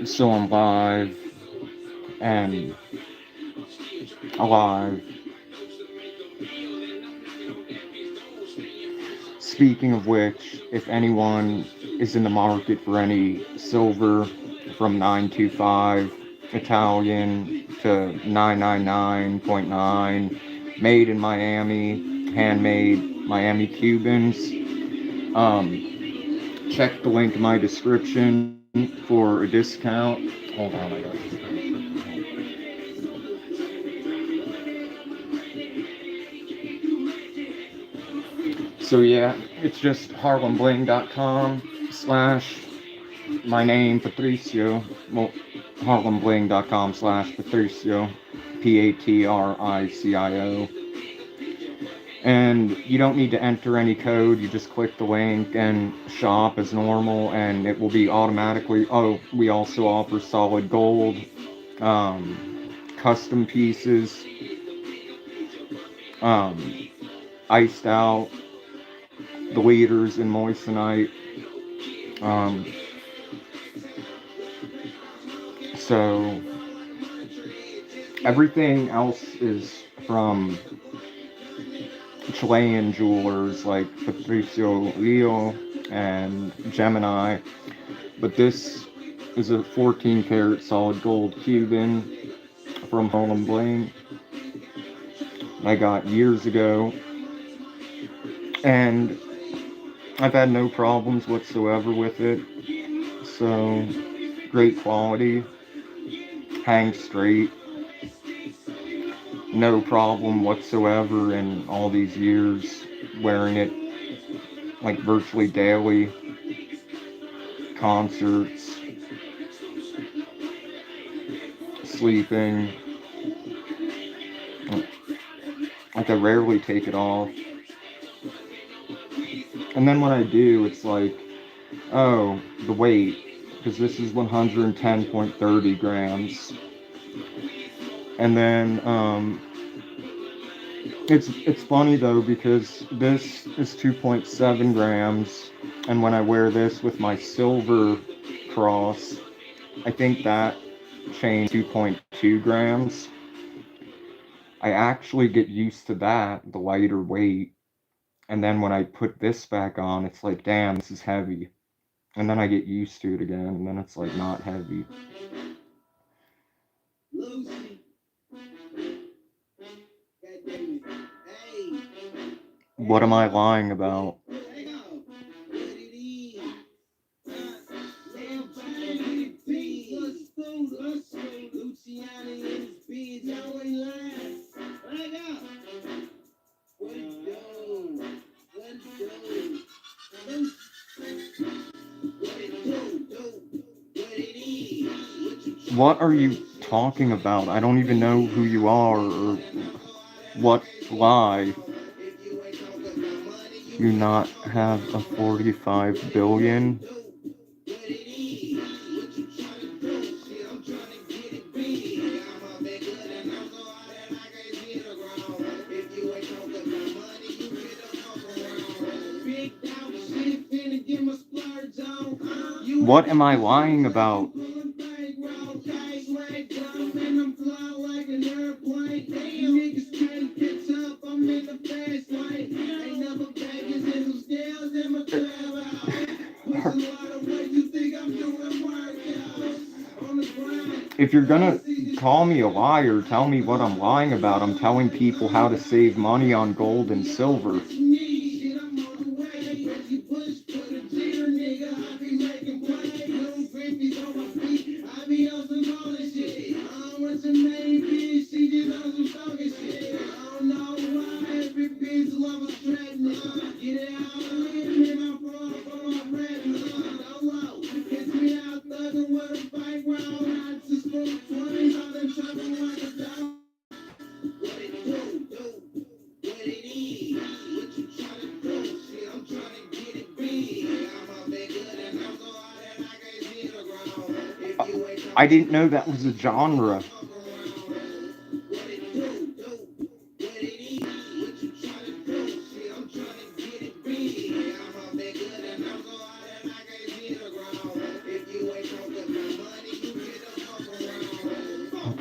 So I'm live and alive. Speaking of which, if anyone is in the market for any silver from 925 Italian to 999.9, made in Miami, handmade Miami Cubans, check the link in my description for a discount. Hold on, I got So yeah, it's just harlembling.com slash my name Patricio. Well, harlembling.com slash Patricio. Patricio. And you don't need to enter any code. You just click the link and shop as normal, and it will be automatically. Oh, we also offer solid gold, custom pieces, iced out, the leaders in moissanite. Um, so everything else is from Chilean jewelers like Patricio Rio and Gemini, but this is a 14 karat solid gold Cuban from Harlem Bling I got years ago, and I've had no problems whatsoever with it. So great quality, hangs straight, no problem whatsoever in all these years wearing it like virtually daily, concerts, sleeping. Like I rarely take it off. And then when I do, it's like, oh, the weight, because this is 110.30 grams. And then it's funny though, because this is 2.7 grams, and when I wear this with my silver cross, I think that chain 2.2 grams. I actually get used to that, the lighter weight, and then when I put this back on, it's like, damn, this is heavy. And then I get used to it again, and then it's like not heavy. What am I lying about? What are you talking about? I don't even know who you are or what lie. You not have a 45 billion? What am I lying about? If you're gonna call me a liar, tell me what I'm lying about. I'm telling people how to save money on gold and silver. I didn't know that was a genre.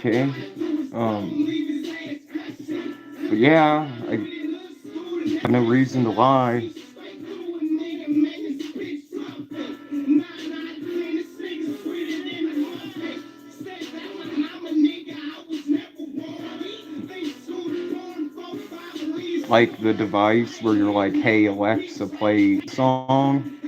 Okay. But yeah, I have no reason to lie. Like the device where you're like, hey Alexa, play song.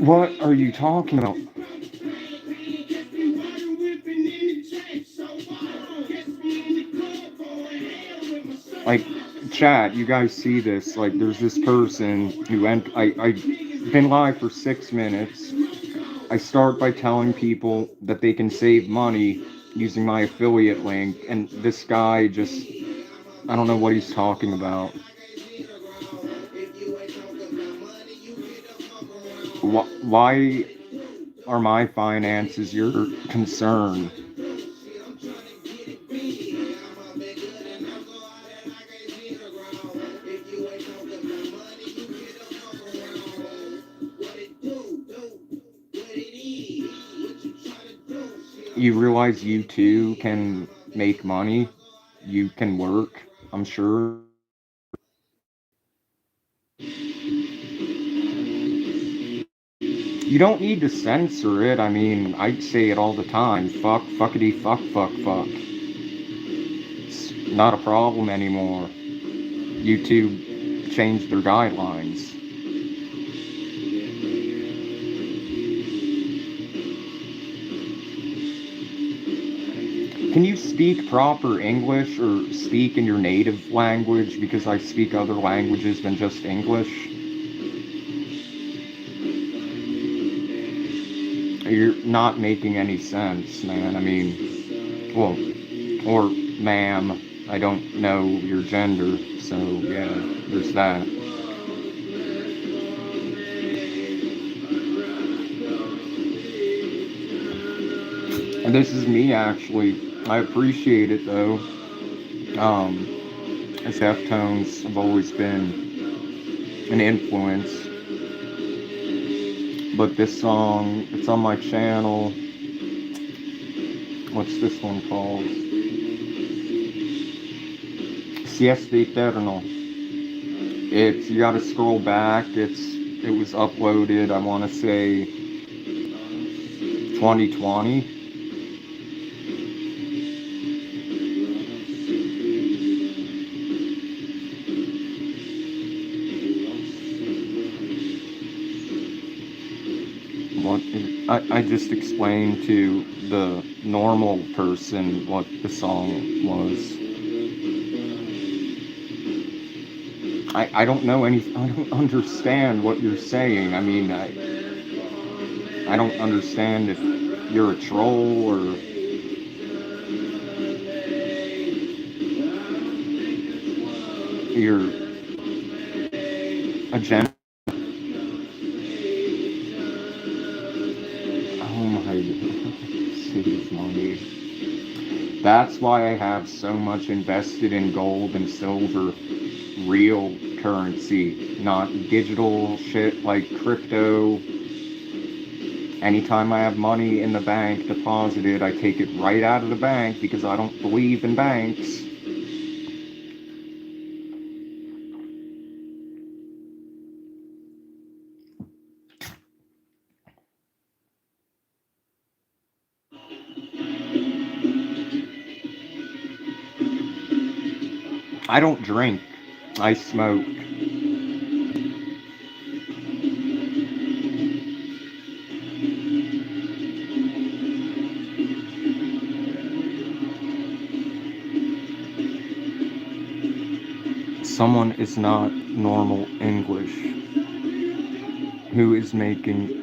What are you talking about? Like, chat, you guys see this? Like, there's this person who I've been live for 6 minutes. I start by telling people that they can save money using my affiliate link, and this guy just, I don't know what he's talking about. Why are my finances your concern? You realize you too can make money? You can work, I'm sure. You don't need to censor it. I mean, I say it all the time. Fuck, fuckity, fuck, fuck, fuck. It's not a problem anymore. YouTube changed their guidelines. Can you speak proper English or speak in your native language? Because I speak other languages than just English. You're not making any sense, man. I mean, well, or ma'am, I don't know your gender, so yeah, there's that. And this is me, actually. I appreciate it, though. As Deftones have always been an influence. But this song, it's on my channel. What's this one called? Siesta Eterno. It's, you gotta scroll back. It was uploaded, I wanna say, 2020. I just explained to the normal person what the song was. I don't know I don't understand what you're saying. I mean, I don't understand if you're a troll or you're a gen. Oh my, save money. That's why I have so much invested in gold and silver, real currency, not digital shit like crypto. Anytime I have money in the bank deposited, I take it right out of the bank because I don't believe in banks. I don't drink. I smoke. Someone is not normal English who is making.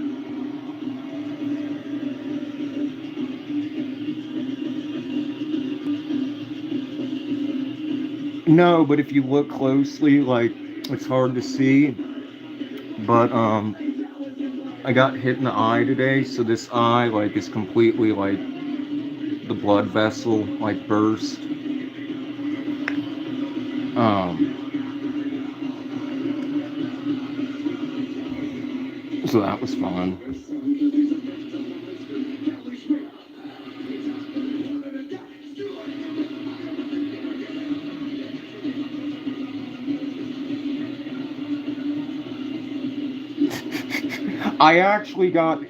No, but if you look closely, like, it's hard to see. But I got hit in the eye today, so this eye like is completely like the blood vessel like burst. So that was fun. I actually got,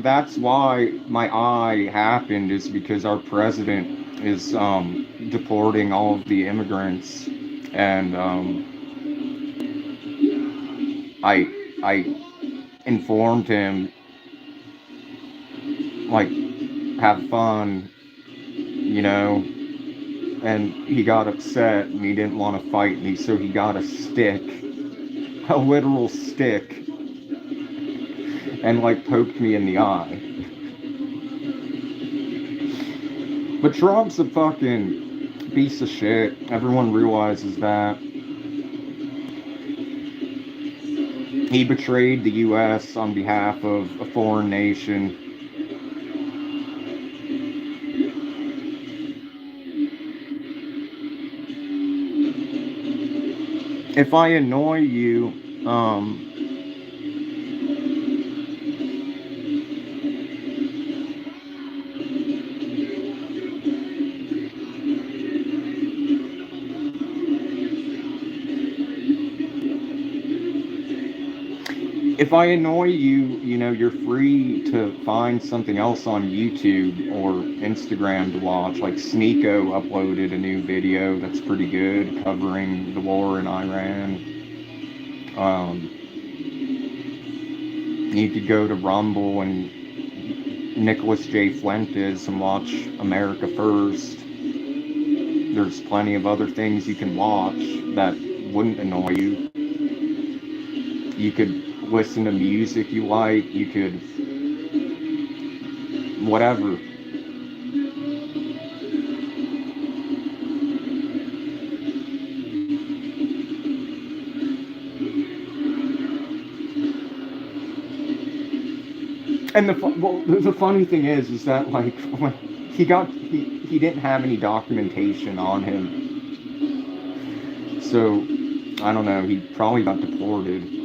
that's why my eye happened, is because our president is deporting all of the immigrants, and I informed him, like, have fun, and he got upset and he didn't want to fight me, so he got a stick, a literal stick, and like poked me in the eye. But Trump's a fucking piece of shit. Everyone realizes that. He betrayed the U.S. on behalf of a foreign nation. If I annoy you, if I annoy you, you're free to find something else on YouTube or Instagram to watch. Like Sneeko uploaded a new video that's pretty good covering the war in Iran. You could go to Rumble and Nicholas J. Fuentes and watch America First. There's plenty of other things you can watch that wouldn't annoy you. You could listen to music you like, you could whatever. And the funny thing is that, like, when he didn't have any documentation on him, so I don't know, he probably got deported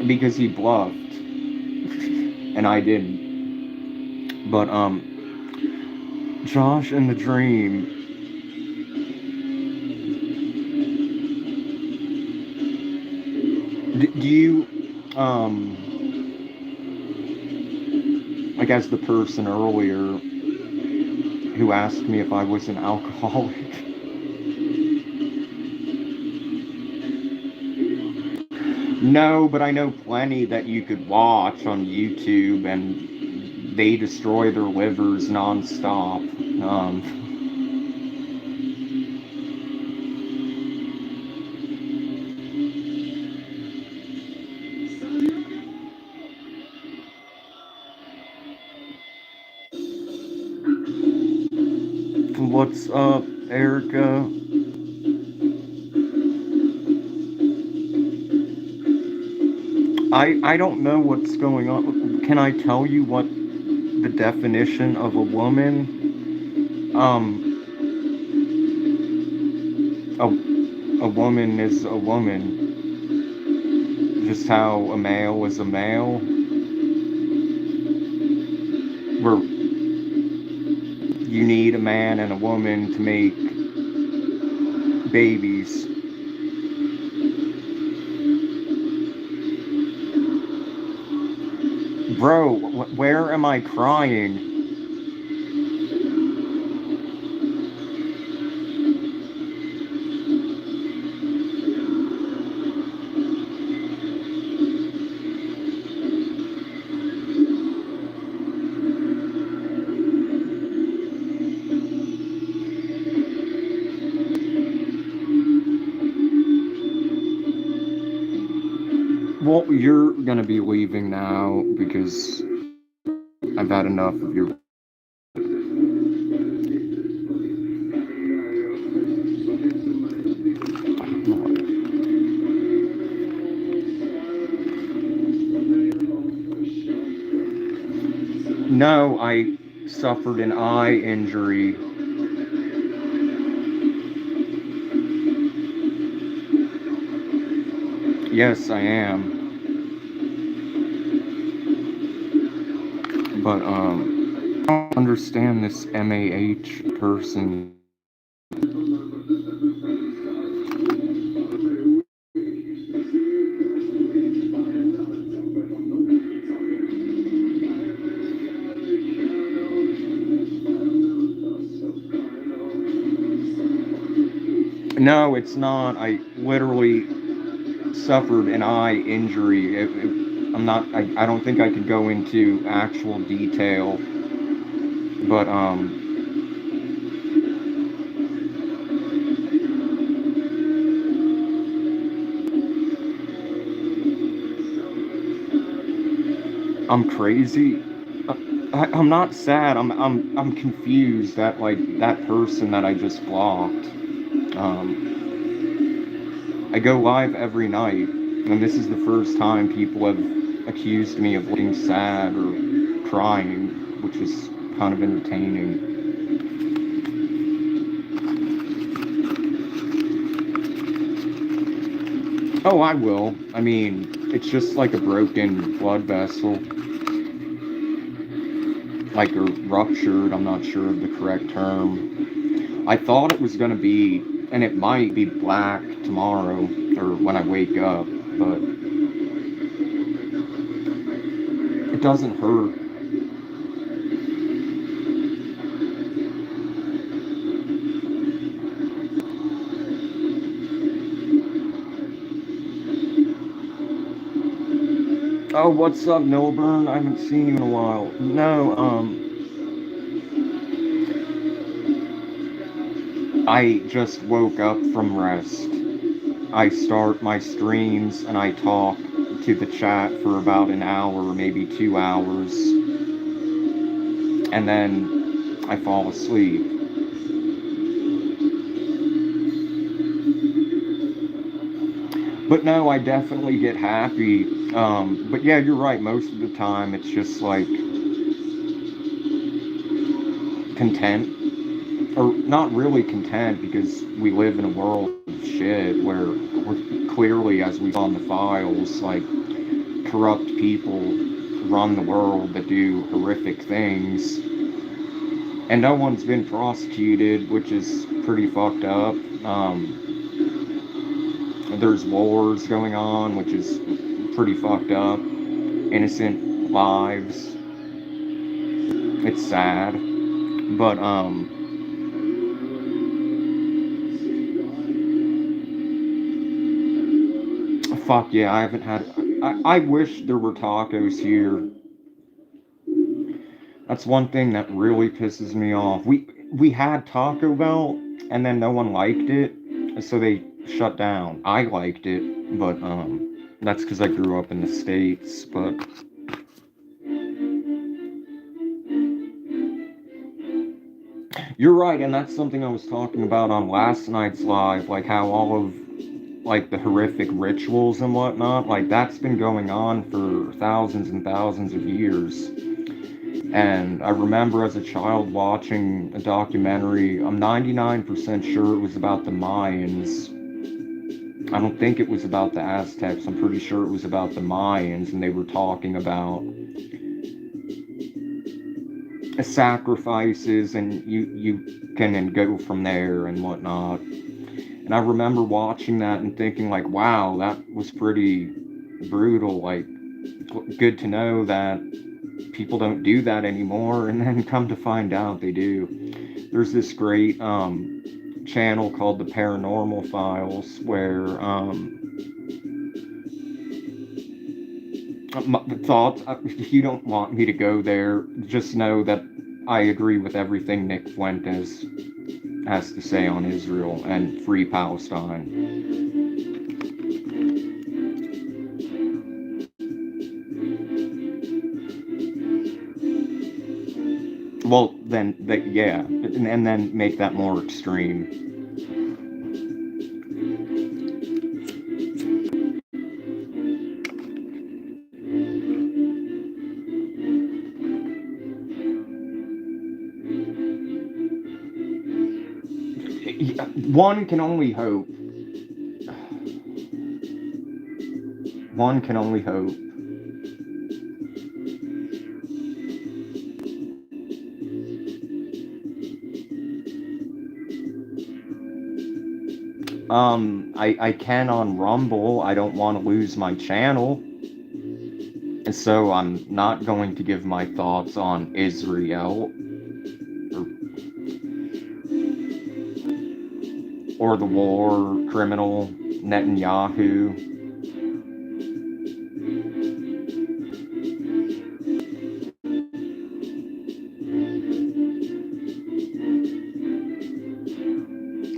because he bluffed and I didn't. But Josh and the Dream, do you like, as the person earlier who asked me if I was an alcoholic, no, but I know plenty that you could watch on YouTube and they destroy their livers nonstop. What's up, Erica? I don't know what's going on. Can I tell you what the definition of a woman? A woman is a woman. Just how a male is a male. Where you need a man and a woman to make babies. Bro, where am I crying? Well, you're gonna be leaving now because I've had enough of your... No, I suffered an eye injury. Yes, I am. But I don't understand this MAH person. No, it's not. I literally suffered an eye injury. I'm not. I don't think I could go into actual detail, but I'm crazy. I'm not sad. I'm confused that like that person that I just blocked. Um, I go live every night, and this is the first time people have accused me of looking sad or crying, which is kind of entertaining. Oh, I will. I mean, it's just like a broken blood vessel, like a ruptured. I'm not sure of the correct term. I thought it was gonna be, and it might be black tomorrow or when I wake up, but it doesn't hurt. Oh, what's up, Milburn? I haven't seen you in a while. No, I just woke up from rest. I start my streams and I talk to the chat for about an hour, maybe 2 hours, and then I fall asleep. But no, I definitely get happy. But yeah, you're right. Most of the time, it's just like content, or not really content, because we live in a world of shit where we're clearly, as we saw in the files, like corrupt people run the world that do horrific things, and no one's been prosecuted, which is pretty fucked up. There's wars going on, which is pretty fucked up. Innocent lives. It's sad, but fuck yeah, I haven't had. I wish there were tacos here. That's one thing that really pisses me off. We had Taco Bell, and then no one liked it, so they shut down. I liked it, but that's because I grew up in the States. But you're right, and that's something I was talking about on last night's live, like how all of like the horrific rituals and whatnot, like that's been going on for thousands and thousands of years. And I remember as a child watching a documentary, I'm 99% sure it was about the Mayans. I don't think it was about the Aztecs. I'm pretty sure it was about the Mayans, and they were talking about sacrifices, and you can then go from there and whatnot. And I remember watching that and thinking like, wow, that was pretty brutal. Like, good to know that people don't do that anymore. And then come to find out they do. There's this great channel called the Paranormal Files where thoughts. If you don't want me to go there, just know that I agree with everything Nick Fuentes has to say on Israel and free Palestine. Well, then, yeah, and then make that more extreme. One can only hope. One can only hope. I can on Rumble. I don't want to lose my channel. And so I'm not going to give my thoughts on Israel or the war, criminal Netanyahu.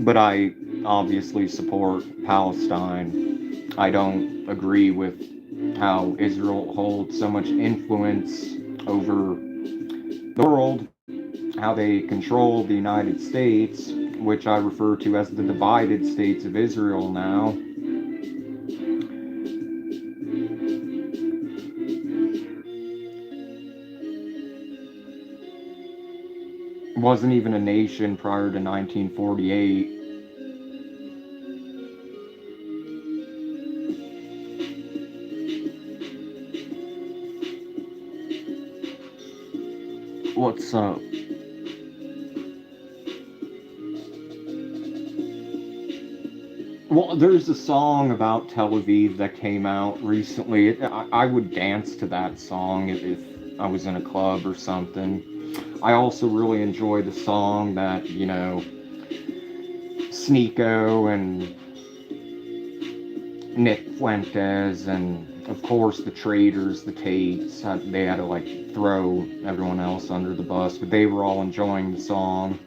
But I obviously support Palestine. I don't agree with how Israel holds so much influence over the world, how they control the United States, which I refer to as the divided states of Israel now. Wasn't even a nation prior to 1948. What's up? Well, there's a song about Tel Aviv that came out recently. I would dance to that song if I was in a club or something. I also really enjoy the song that, Sneeko and Nick Fuentes and, of course, the Traders, the Tates, they had to, like, throw everyone else under the bus, but they were all enjoying the song.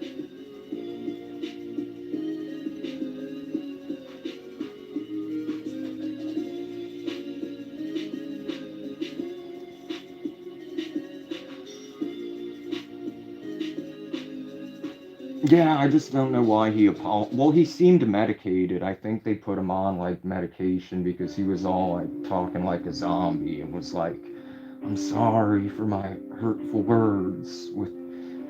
Yeah, I just don't know why well, he seemed medicated. I think they put him on, like, medication because he was all, like, talking like a zombie and was like, I'm sorry for my hurtful words.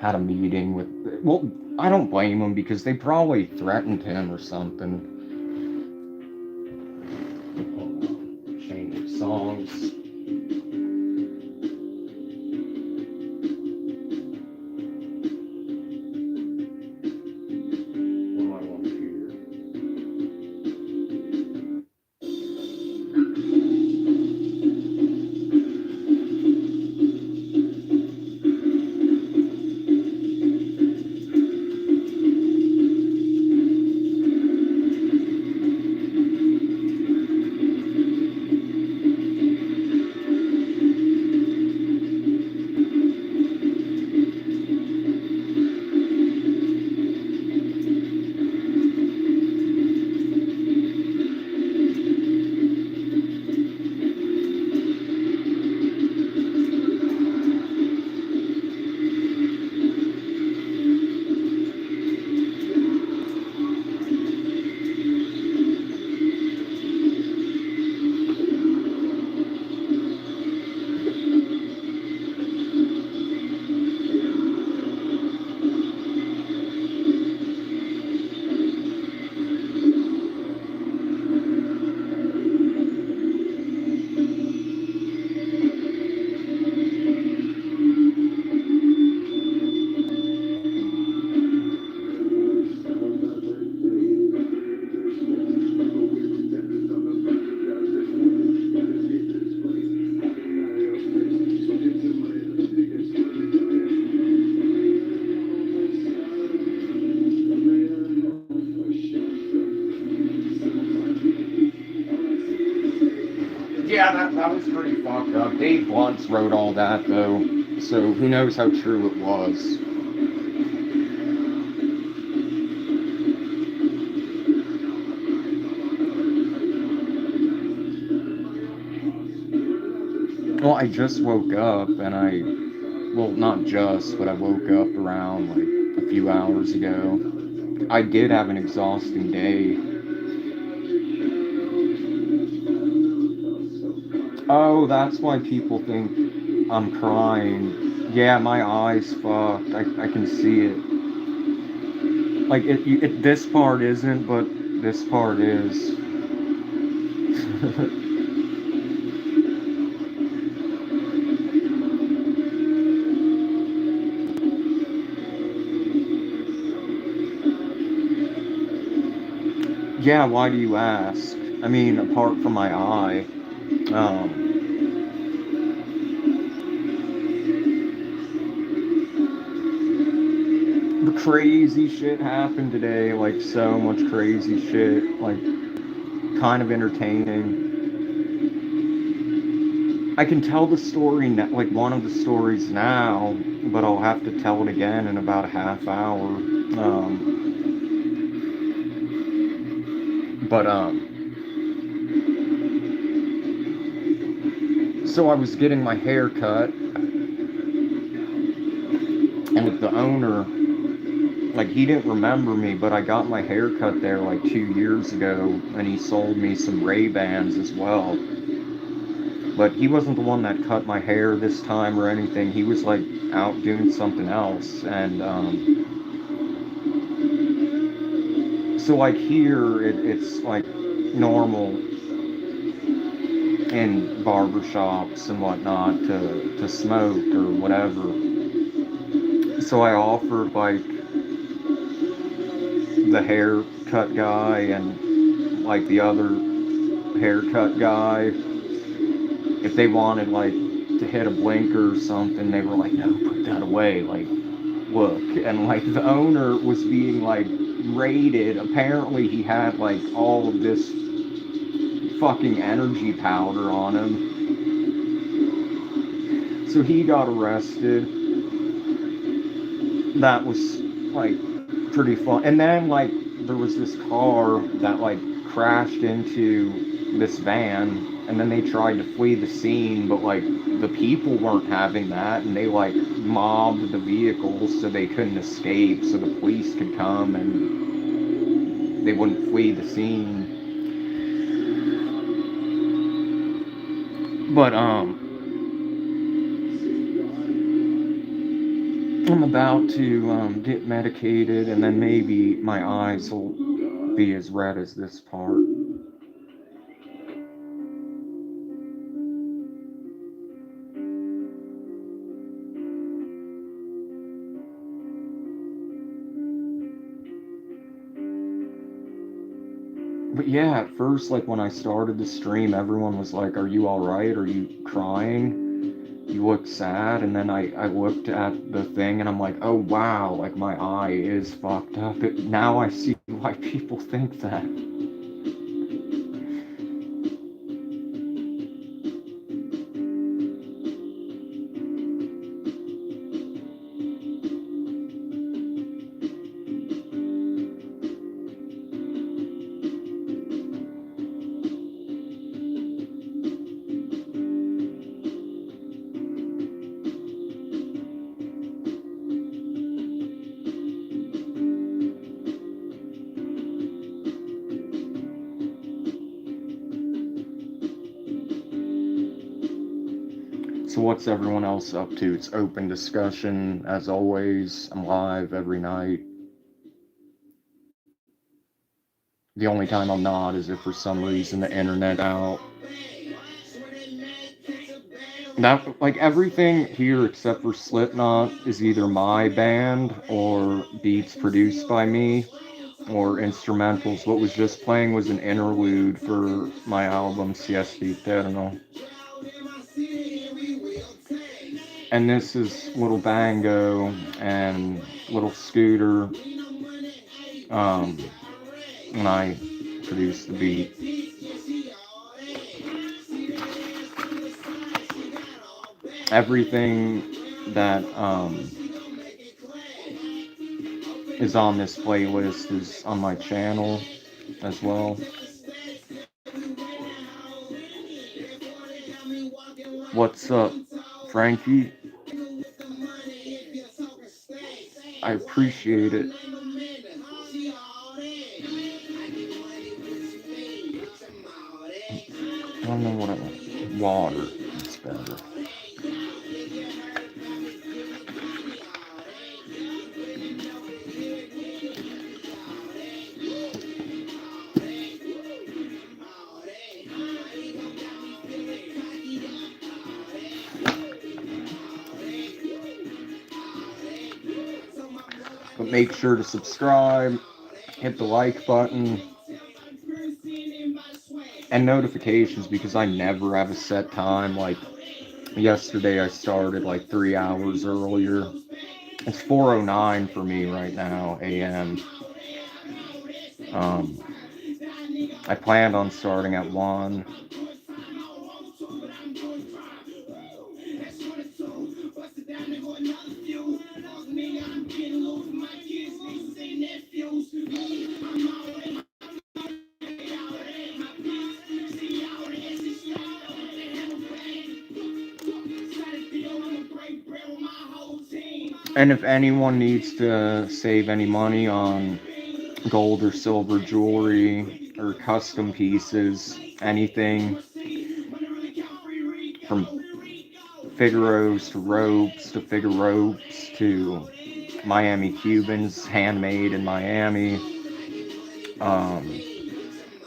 Had a meeting with, well, I don't blame him because they probably threatened him or something. Change songs. Yeah, that was pretty fucked up. Dave Blunt's wrote all that, though, so who knows how true it was. Well, I just woke up, and well, not just, but I woke up around, like, a few hours ago. I did have an exhausting day. Oh, that's why people think I'm crying. Yeah, my eyes fucked. I can see it. Like, this part isn't, but this part is. Yeah, why do you ask? I mean, apart from my eye, um, the crazy shit happened today, like so much crazy shit, like kind of entertaining. I can tell the story, like one of the stories now, but I'll have to tell it again in about a half hour. But so I was getting my hair cut, and like the owner, like he didn't remember me, but I got my hair cut there like 2 years ago, and he sold me some Ray-Bans as well. But he wasn't the one that cut my hair this time or anything. He was like out doing something else, and so like here it's like normal in barbershops and whatnot to smoke or whatever. So I offered like the haircut guy and like the other haircut guy if they wanted like to hit a blinker or something. They were like, no, put that away, like look. And like the owner was being like raided. Apparently he had like all of this fucking energy powder on him, so he got arrested. That was like pretty fun. And then like there was this car that like crashed into this van, and then they tried to flee the scene, but like the people weren't having that, and they like mobbed the vehicles so they couldn't escape, so the police could come and they wouldn't flee the scene. But I'm about to get medicated, and then maybe my eyes will be as red as this part. But yeah, at first, like when I started the stream, everyone was like, "Are you all right? Are you crying? You look sad." And then I looked at the thing and I'm like, "Oh wow, like my eye is fucked up." Now I see why people think that. So what's everyone else up to? It's open discussion as always. I'm live every night. The only time I'm not is if for some reason the internet out. That like everything here except for Slipknot is either my band or beats produced by me or instrumentals. What was just playing was an interlude for my album Siesta Eterno. And this is Little Bango and Little Scooter. Um, and I produced the beat. Everything that is on this playlist is on my channel as well. What's up, Frankie? I appreciate it. I don't know what I want. Water. It's better. But make sure to subscribe, hit the like button, And notifications, because I never have a set time. Like yesterday I started like 3 hours earlier. It's 4:09 for me right now, AM. Um, I planned on starting at 1. And if anyone needs to save any money on gold or silver jewelry or custom pieces, anything from Figaros to ropes to figure ropes to Miami Cubans handmade in Miami, um,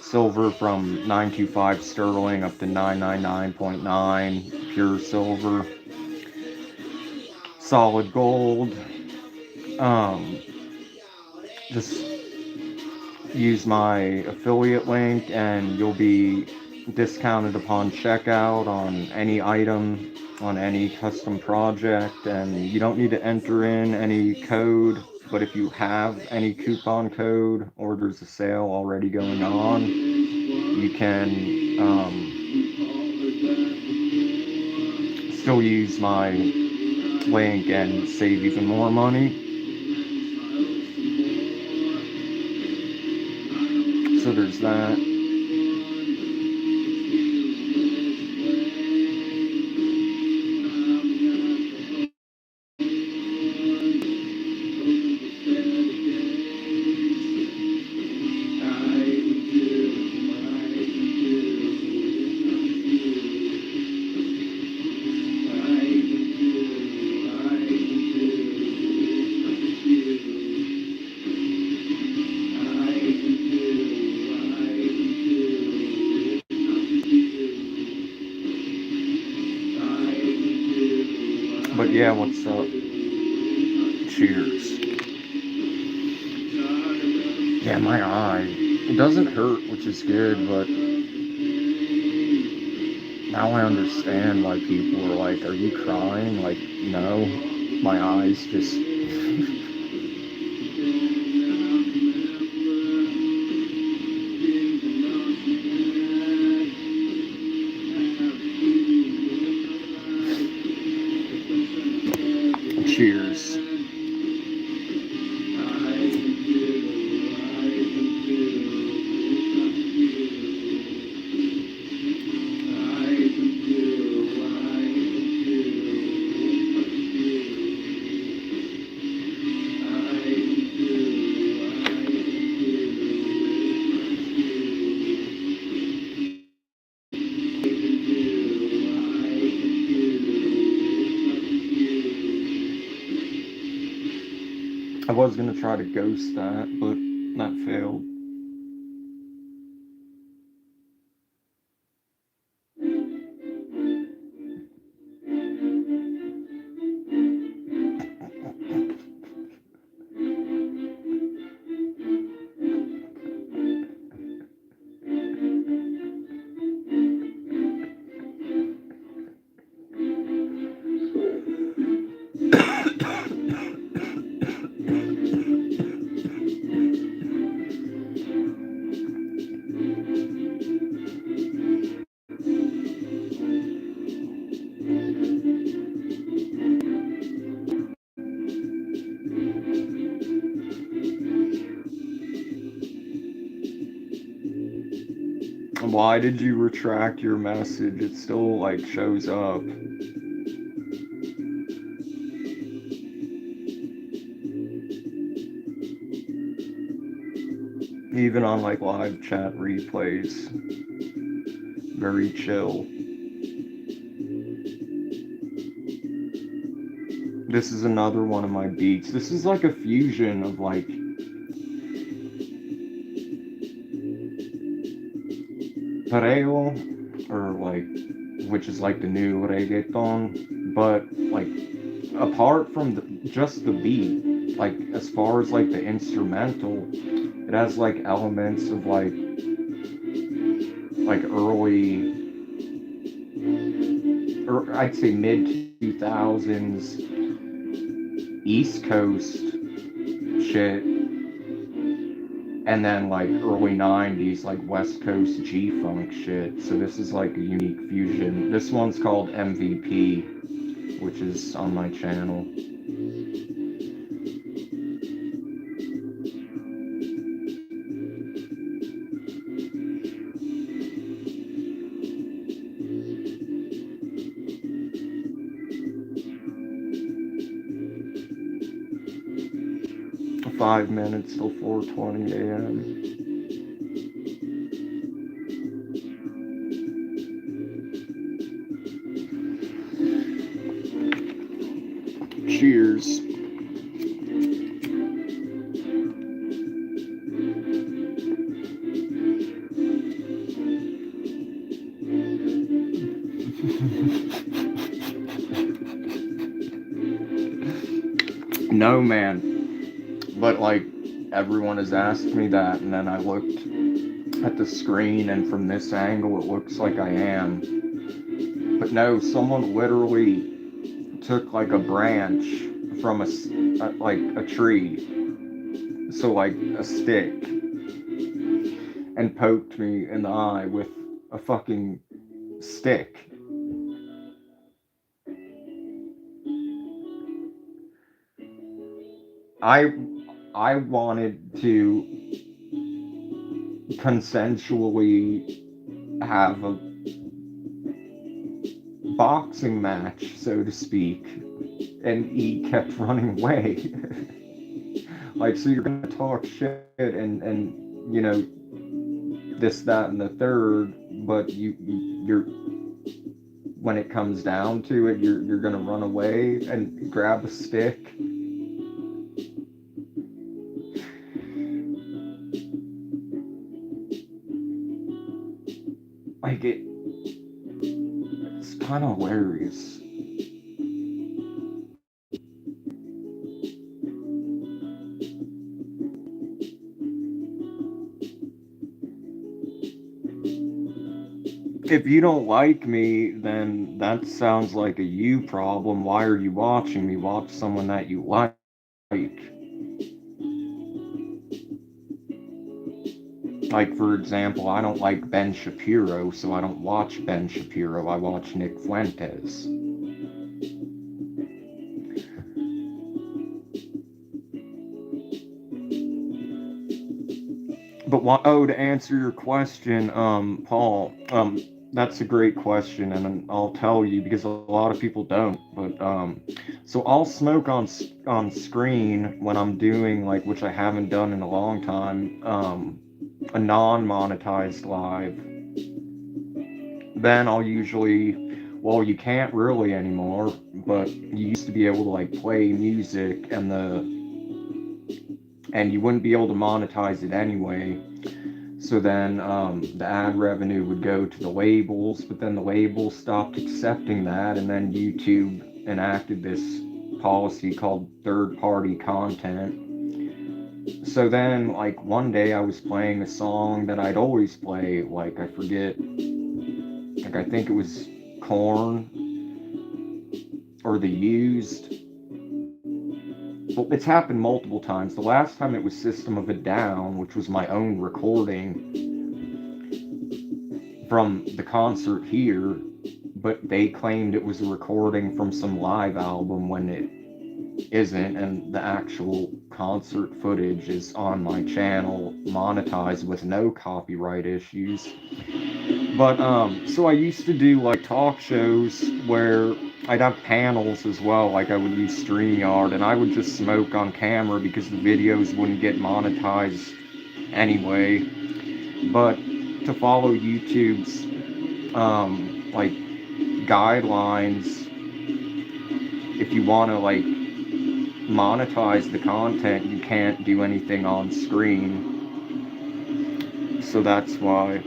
silver from 925 sterling up to 999.9 pure silver, solid gold. Um, just use my affiliate link and you'll be discounted upon checkout on any item, on any custom project, and you don't need to enter in any code. But if you have any coupon code or there's a sale already going on, you can still use my link and save even more money. So there's that. But yeah, what's up? Cheers. Yeah, my eye. It doesn't hurt, which is good, but now I understand why people are like, are you crying? Like, no. My eyes just. Cheers. I was gonna try to ghost that, but that failed. Why did you retract your message? It still like shows up. Even on like live chat replays. Very chill. This is another one of my beats. This is like a fusion of like perreo, or like, which is like the new reggaeton, but like apart from just the beat, like as far as like the instrumental, it has like elements of like like early, or I'd say mid 2000s East Coast shit, and then like early 90s like West Coast G-Funk shit. So this is like a unique fusion. This one's called MVP, which is on my channel. 5 minutes till 4:20 a.m. Cheers. No, man. But like, everyone has asked me that, and then I looked at the screen, and from this angle, it looks like I am. But no, someone literally took like a branch from like a tree, so like a stick, and poked me in the eye with a fucking stick. I I wanted to consensually have a boxing match, so to speak, and he kept running away. Like, so you're gonna talk shit and this, that, and the third, but you're when it comes down to it, you're gonna run away and grab a stick. Like it's kind of hilarious. If you don't like me, then that sounds like a you problem. Why are you watching me? Watch someone that you like. Like, for example, I don't like Ben Shapiro, so I don't watch Ben Shapiro. I watch Nick Fuentes. But to answer your question, Paul, that's a great question, and I'll tell you because a lot of people don't. But so I'll smoke on screen when I'm doing like, which I haven't done in a long time, a non-monetized live. Then I'll usually, well, you can't really anymore, but you used to be able to like play music and you wouldn't be able to monetize it anyway. So then the ad revenue would go to the labels, but then the labels stopped accepting that, and then YouTube enacted this policy called third-party content. So then, like, one day I was playing a song that I'd always play, like, I forget, like, I think it was Korn or The Used. Well, it's happened multiple times. The last time it was System of a Down, which was my own recording from the concert here, but they claimed it was a recording from some live album when it isn't, and the actual concert footage is on my channel, monetized with no copyright issues. But so I used to do like talk shows where I'd have panels as well, like I would use StreamYard, and I would just smoke on camera because the videos wouldn't get monetized anyway. But to follow YouTube's like guidelines, if you want to like monetize the content, you can't do anything on screen. So that's why.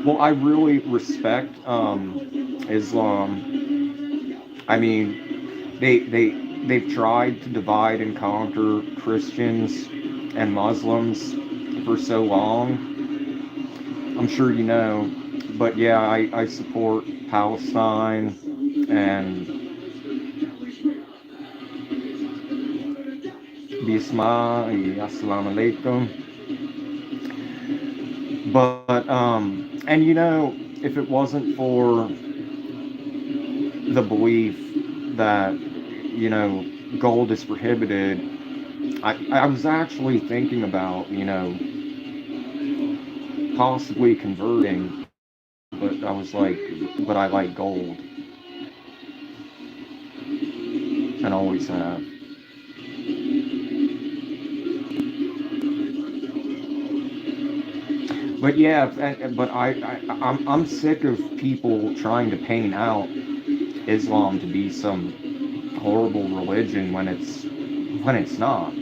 Well, I really respect Islam. I mean, they've tried to divide and conquer Christians and Muslims for so long. I'm sure you know, but yeah, I support Palestine and Bisma, Assalamu alaikum. But, and you know, if it wasn't for the belief that, you know, gold is prohibited, I was actually thinking about, you know, possibly converting, but I was like, but I like gold, and always have. But yeah, but I'm sick of people trying to paint out Islam to be some horrible religion when it's not.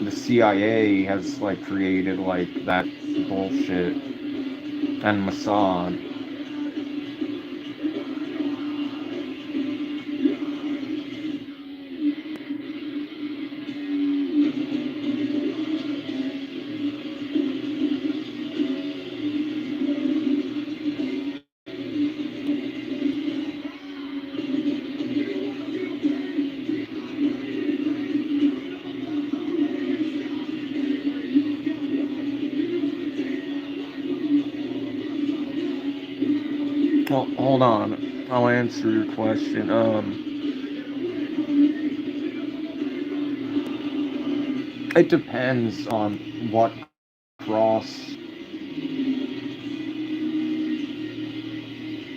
The CIA has like created like that bullshit, and Mossad. Well, hold on. I'll answer your question. It depends on what cross.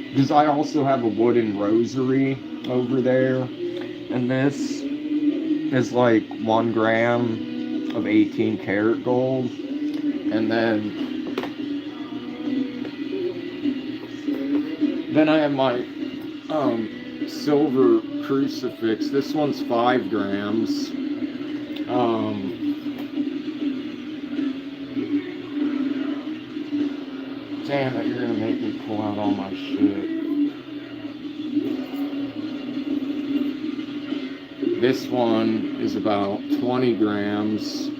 Because I also have a wooden rosary over there, and this is like 1 gram of 18 karat gold, and then I have my silver crucifix. This one's 5 grams. Damn it, you're gonna make me pull out all my shit. This one is about 20 grams.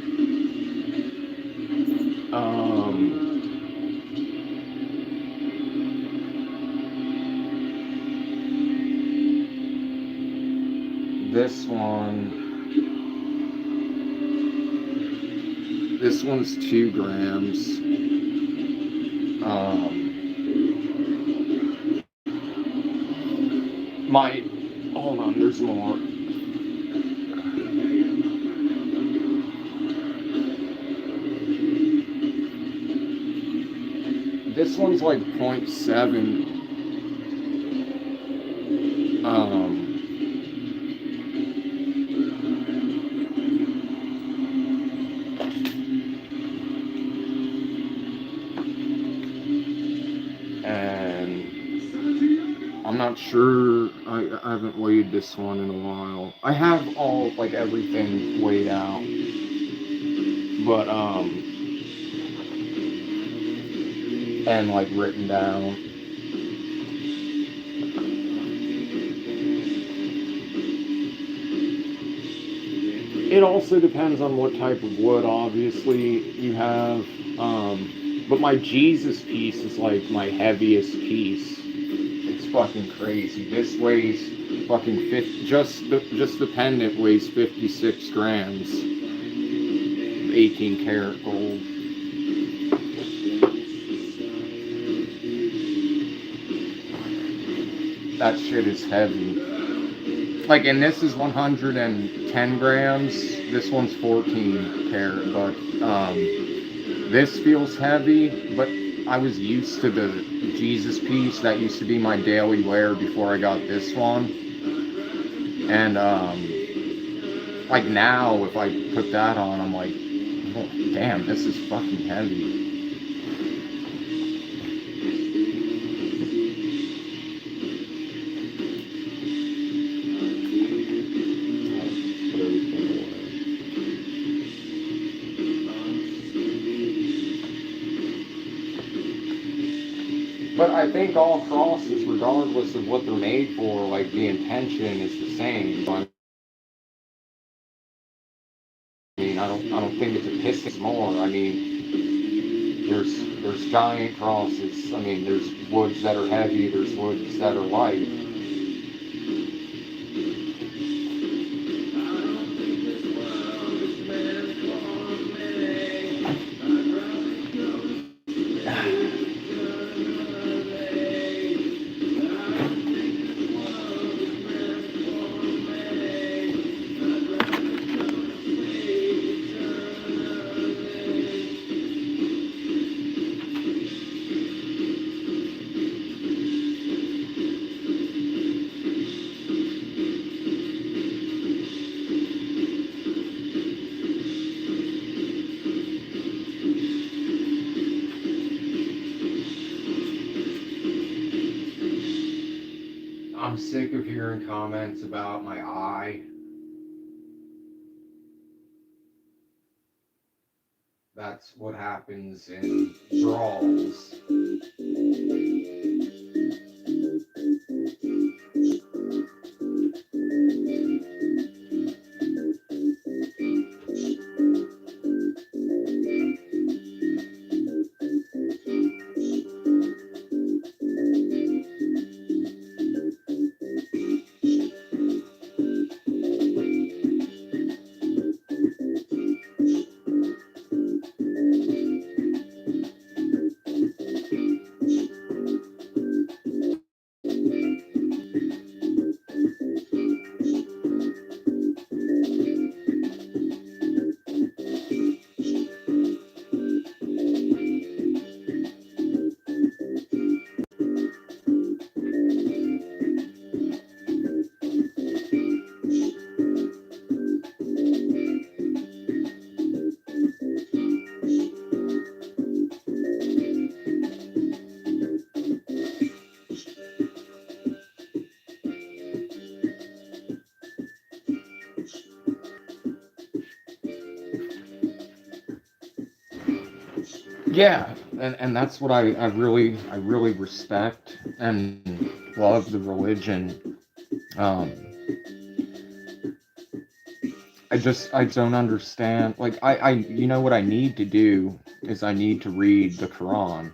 This one's 2 grams. Hold on, there's more. This one's like 0.7. And I'm not sure. I haven't weighed this one in a while. I have all like everything weighed out, but and like written down. It also depends on what type of wood, obviously, you have. But my Jesus piece is like my heaviest piece. It's fucking crazy. This weighs fucking 50. Just the pendant weighs 56 grams. 18 karat gold. That shit is heavy. Like, and this is 110 grams. This one's 14 karat, but this feels heavy. But I was used to the Jesus piece. That used to be my daily wear before I got this one. And like now, if I put that on, I'm like, oh, damn, this is fucking heavy. But I think all crosses were regardless of what they're made for, like the intention is the same. So I mean, I don't think it's a piston more. I mean, there's giant crosses. I mean, there's woods that are heavy. There's woods that are light. I'm sick of hearing comments about my eye. That's what happens in brawls. Yeah, and that's what I really respect and love the religion. Um, I don't understand. Like you know what I need to do is I need to read the Quran,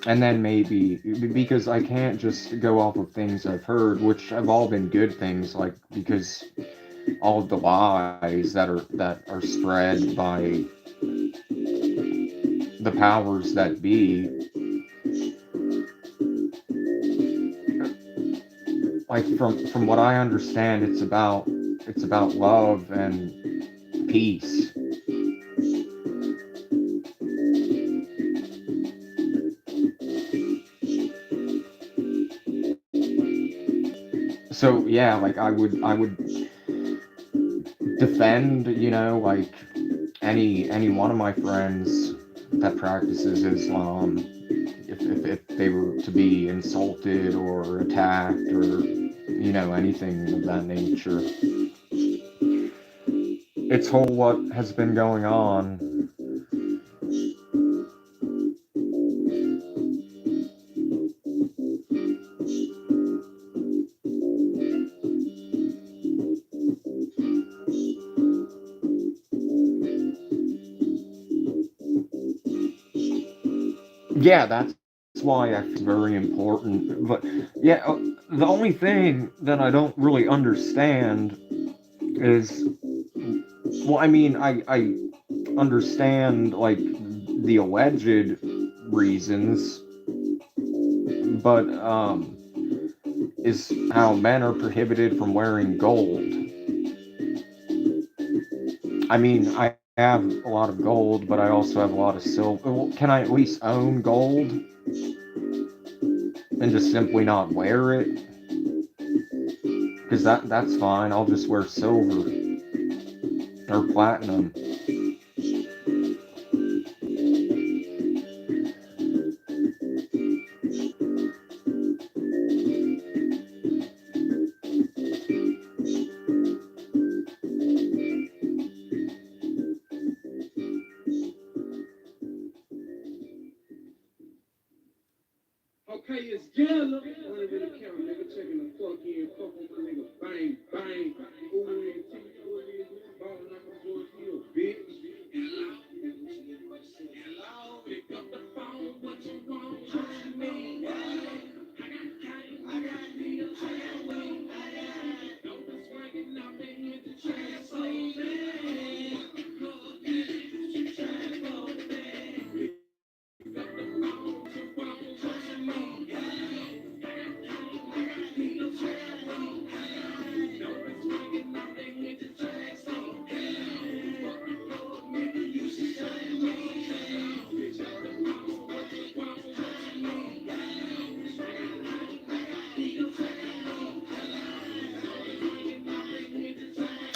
and then maybe because I can't just go off of things I've heard, which have all been good things, like because all of the lies that are spread by the powers that be, like from what I understand, it's about love and peace. So yeah, like I would defend, like any one of my friends that practices Islam, if they were to be insulted or attacked or anything of that nature. It's whole what has been going on. Yeah, that's why I feel very important. But yeah, the only thing that I don't really understand is, well, I mean, I understand like the alleged reasons, but is how men are prohibited from wearing gold. I mean, I have a lot of gold, but I also have a lot of silver. Well, can I at least own gold and just simply not wear it? Because that's fine. I'll just wear silver or platinum.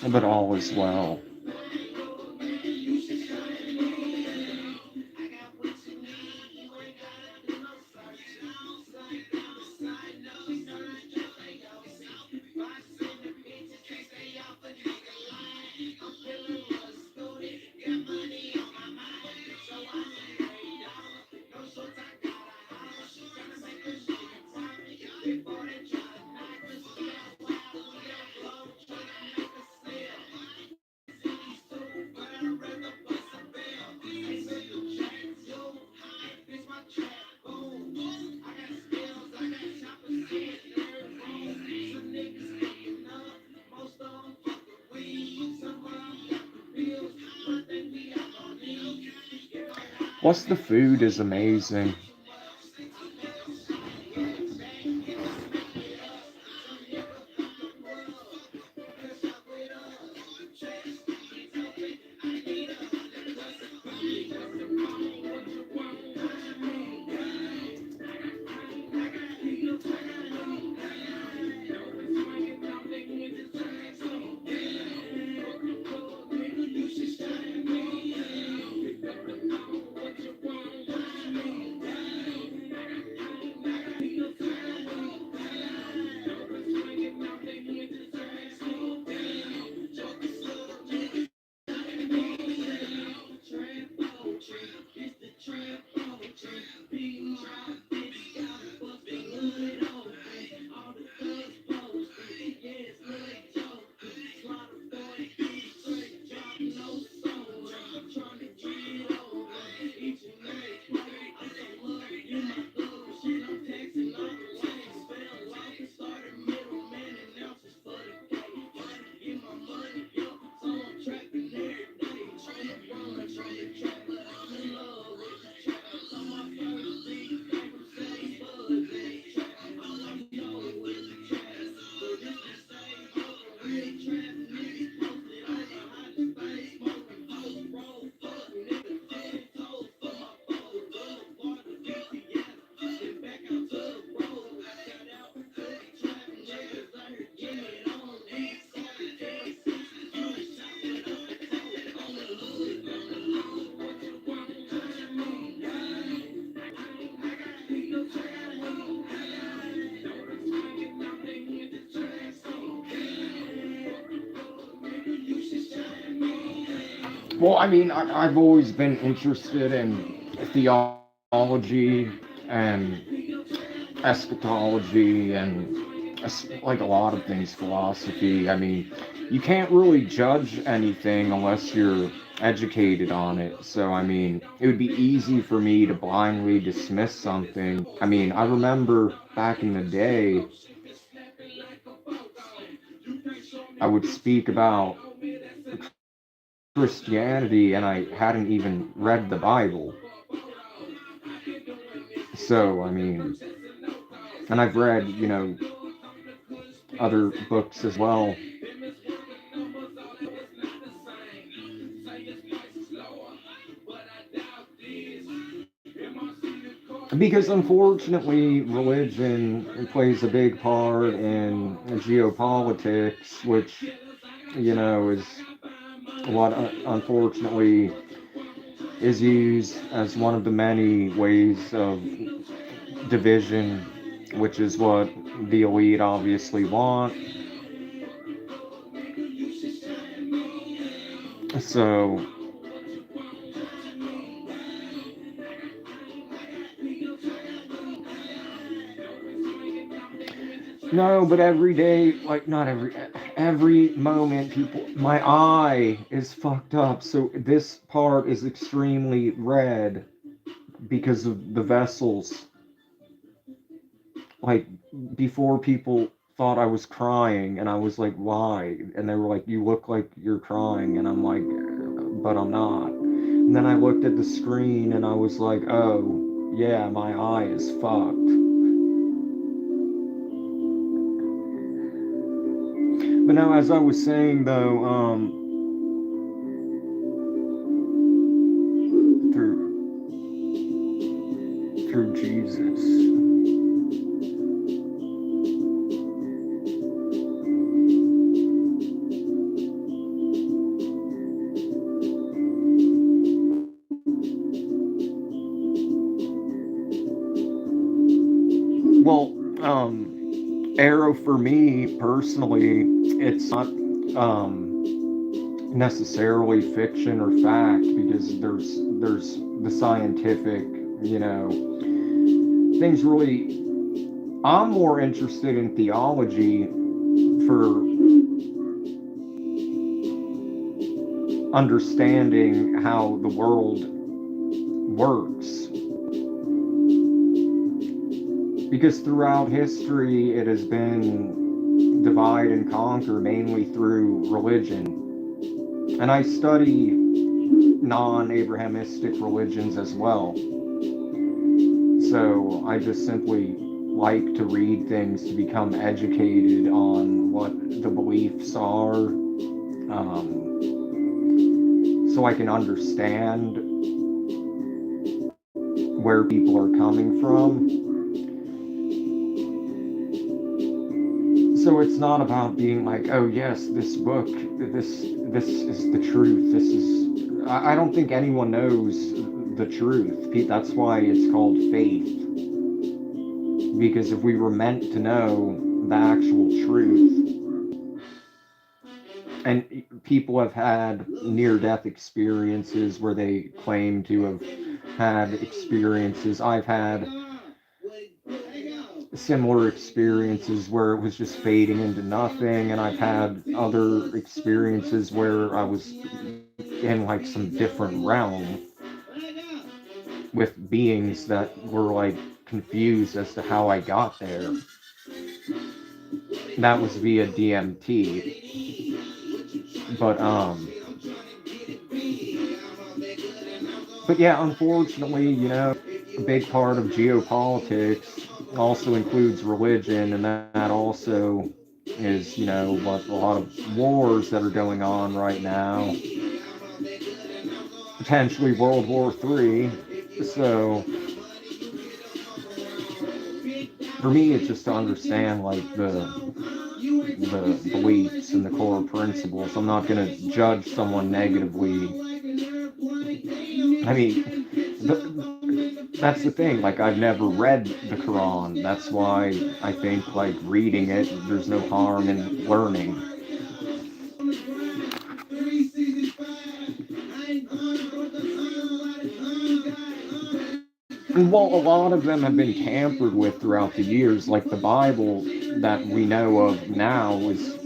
but all is well. Plus, the food is amazing. Well, I mean, I've always been interested in theology and eschatology and like a lot of things, philosophy. I mean, you can't really judge anything unless you're educated on it. So, I mean, it would be easy for me to blindly dismiss something. I mean, I remember back in the day, I would speak about Christianity and I hadn't even read the Bible. So, I mean, and I've read, other books as well. Because unfortunately, religion plays a big part in geopolitics, which, is what unfortunately is used as one of the many ways of division, which is what the elite obviously want. So, no, but every day, like not every moment, people, my eye is fucked up. So this part is extremely red because of the vessels. Like before, people thought I was crying, and I was like, "Why?" And they were like, "You look like you're crying," and I'm like, "But I'm not." And then I looked at the screen, and I was like, "Oh, yeah, my eye is fucked." But now, as I was saying though, through Jesus. Arrow for me personally, it's not necessarily fiction or fact, because there's the scientific, you know, things really. I'm more interested in theology for understanding how the world works, because throughout history it has been divide and conquer mainly through religion. And I study non-Abrahamistic religions as well. So I just simply like to read things to become educated on what the beliefs are, so I can understand where people are coming from. So it's not about being like, oh yes, this book, this is the truth. This is. I don't think anyone knows the truth. That's why it's called faith. Because if we were meant to know the actual truth, and people have had near-death experiences where they claim to have had experiences. I've had similar experiences where it was just fading into nothing, and I've had other experiences where I was in like some different realm with beings that were like confused as to how I got there. That was via DMT. But yeah, unfortunately, you know, a big part of geopolitics also includes religion, and that also is, you know, what a lot of wars that are going on right now, potentially World War III. So for me, it's just to understand like the beliefs and the core principles. I'm not going to judge someone negatively. I mean, that's the thing. Like, I've never read the Quran. That's why I think like reading it, there's no harm in learning. Well, a lot of them have been tampered with throughout the years. Like the Bible that we know of now was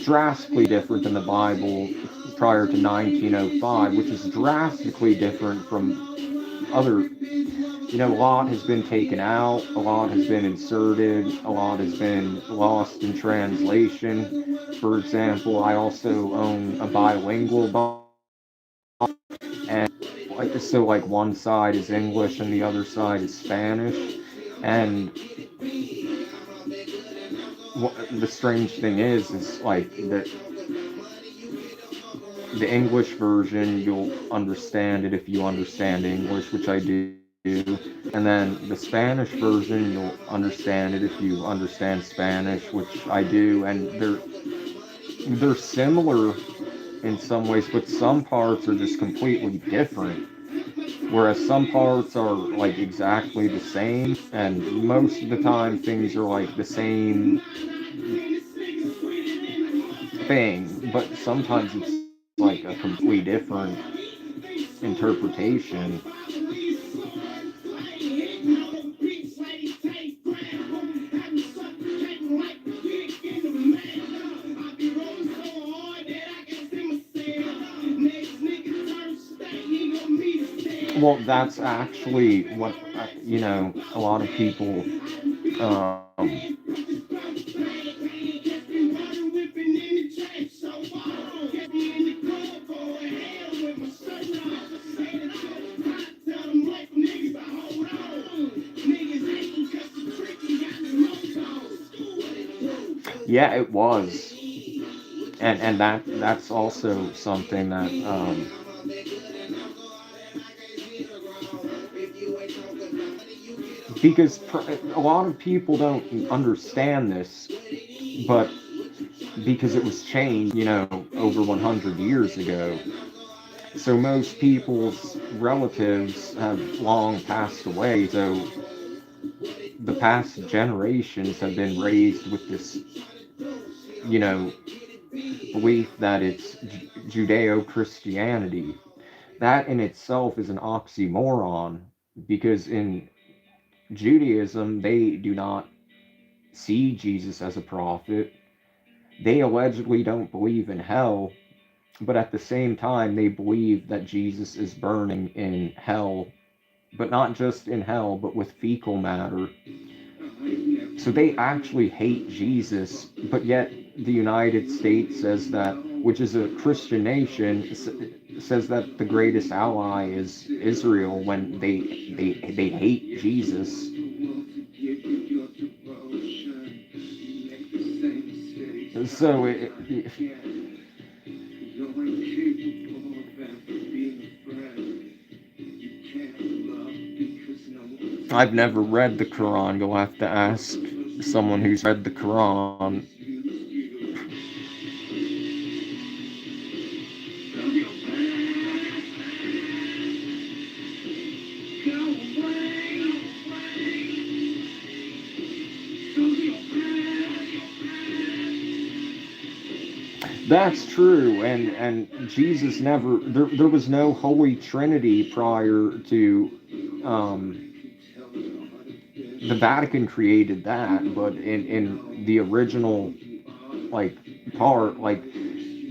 drastically different than the Bible prior to 1905, which is drastically different from other. You know, a lot has been taken out, a lot has been inserted, a lot has been lost in translation. For example, I also own a bilingual Bible, and like so, like one side is English and the other side is Spanish. And the strange thing is like that the English version, you'll understand it if you understand English, which I do. And then the Spanish version, you'll understand it if you understand Spanish, which I do. And they're similar in some ways, but some parts are just completely different. Whereas some parts are like exactly the same, and most of the time things are like the same thing, but sometimes it's like a completely different interpretation. Well, that's actually what, you know, a lot of people um, yeah, it was. And that's also something that because a lot of people don't understand this, but because it was changed, you know, over 100 years ago. So most people's relatives have long passed away. So the past generations have been raised with this, you know, belief that it's Judeo-Christianity. That in itself is an oxymoron, because in Judaism, they do not see Jesus as a prophet. They allegedly don't believe in hell, but at the same time, they believe that Jesus is burning in hell, but not just in hell, but with fecal matter. So they actually hate Jesus, but yet the United States says that, which is a Christian nation, says that the greatest ally is Israel when they hate Jesus. So I've never read the Quran. You'll have to ask someone who's read the Quran. That's true, and Jesus never. There was no Holy Trinity prior to. The Vatican created that, but in the original like part, like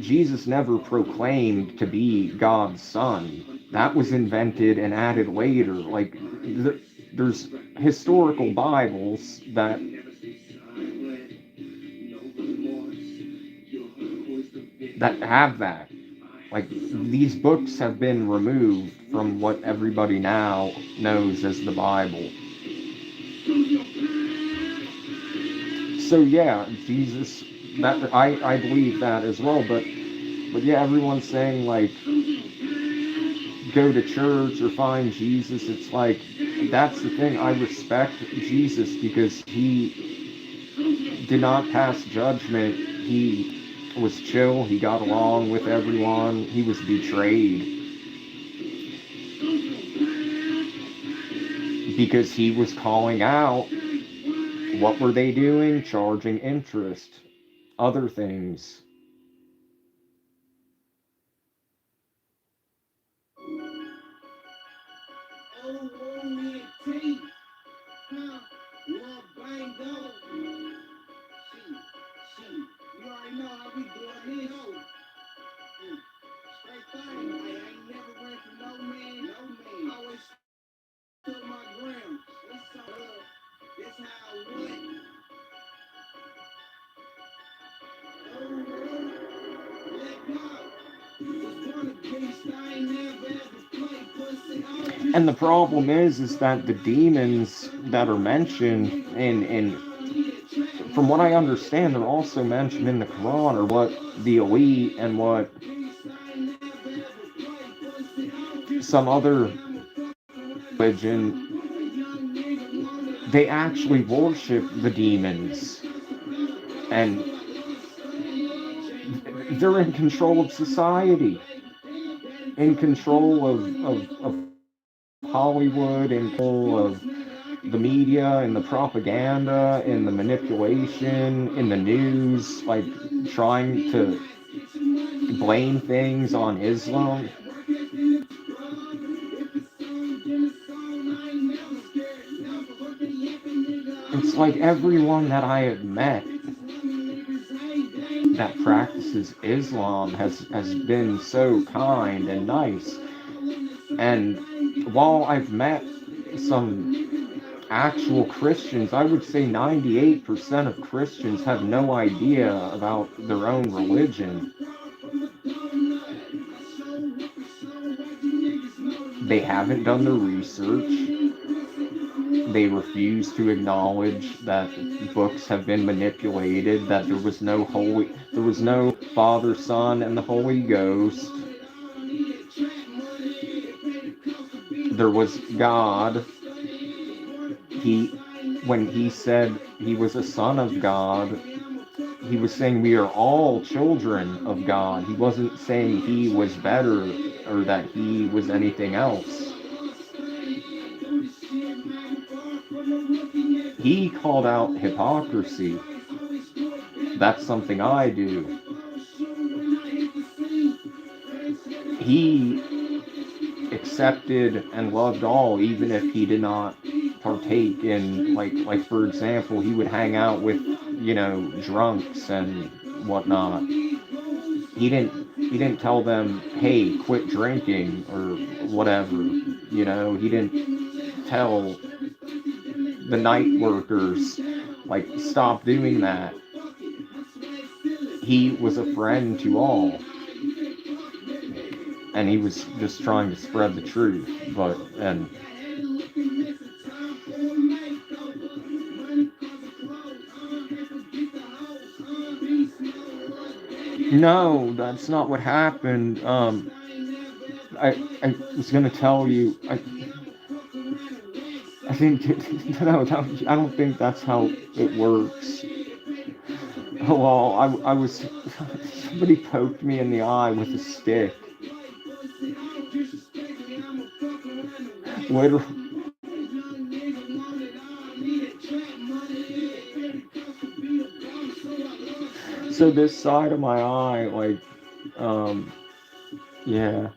Jesus never proclaimed to be God's son. That was invented and added later. Like there's historical Bibles that have that. Like these books have been removed from what everybody now knows as the Bible. So yeah, Jesus. That I believe that as well. But yeah, everyone's saying like go to church or find Jesus. It's like that's the thing. I respect Jesus because he did not pass judgment. He was chill. He got along with everyone. He was betrayed because he was calling out. What were they doing? Charging interest, other things. And the problem is that the demons that are mentioned in from what I understand, they're also mentioned in the Quran, or what the elite and what some other religion, they actually worship the demons, and they're in control of society, in control of Hollywood, in control of the media and the propaganda and the manipulation in the news, like trying to blame things on Islam. It's like everyone that I have met that practices Islam has been so kind and nice. And while I've met some actual Christians, I would say 98% of Christians have no idea about their own religion. They haven't done the research. They refuse to acknowledge that books have been manipulated, that there was no Father, Son, and the Holy Ghost. There was God. He, when he said he was a son of God, he was saying we are all children of God. He wasn't saying he was better or that he was anything else. he called out hypocrisy. That's something I do. He accepted and loved all, even if he did not partake in, like for example, he would hang out with, drunks and whatnot. He didn't tell them, hey, quit drinking or whatever. He didn't tell the night workers, like, stop doing that. He was a friend to all, and he was just trying to spread the truth. And no, that's not what happened. I was gonna tell you. I think no, I don't think that's how it works. Oh, well, I was somebody poked me in the eye with a stick. Literally. So this side of my eye, like, um, yeah.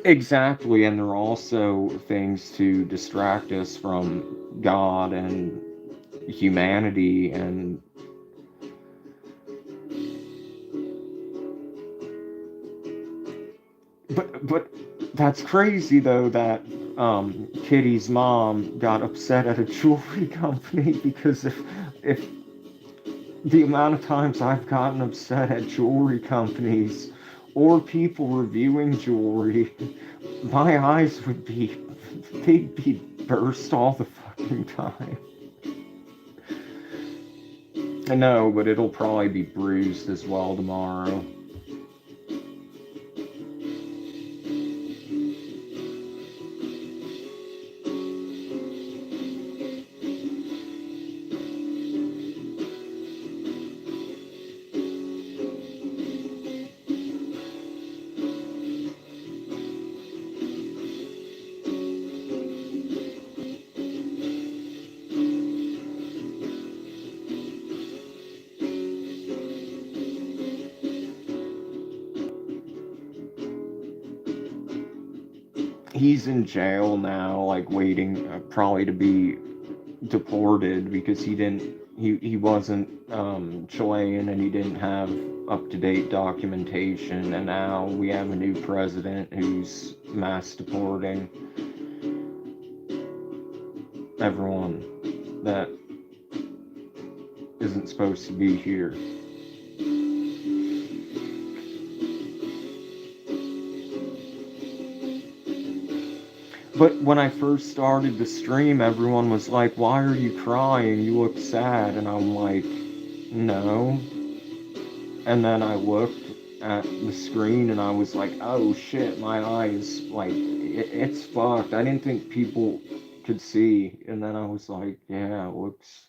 Exactly, and there are also things to distract us from God and humanity. And but that's crazy though that Kitty's mom got upset at a jewelry company because if the amount of times I've gotten upset at jewelry companies or people reviewing jewelry, my eyes would be, they'd be burst all the fucking time. I know, but it'll probably be bruised as well tomorrow. He's in jail now, like waiting probably to be deported because he wasn't Chilean, and he didn't have up-to-date documentation, and now we have a new president who's mass deporting everyone that isn't supposed to be here. But when I first started the stream, everyone was like, why are you crying? You look sad. And I'm like, no. And then I looked at the screen and I was like, oh shit, my eyes, like, it's fucked. I didn't think people could see. And then I was like, yeah, it looks.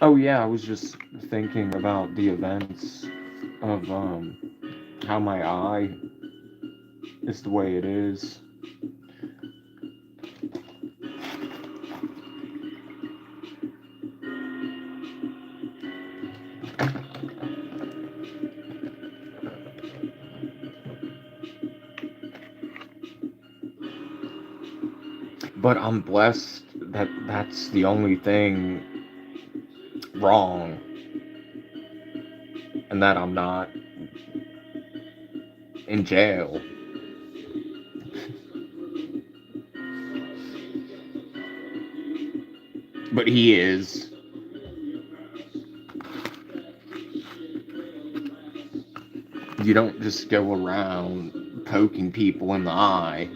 Oh yeah, I was just thinking about the events of how my eye is the way it is. But I'm blessed that that's the only thing wrong, and that I'm not in jail. But he is. You don't just go around poking people in the eye.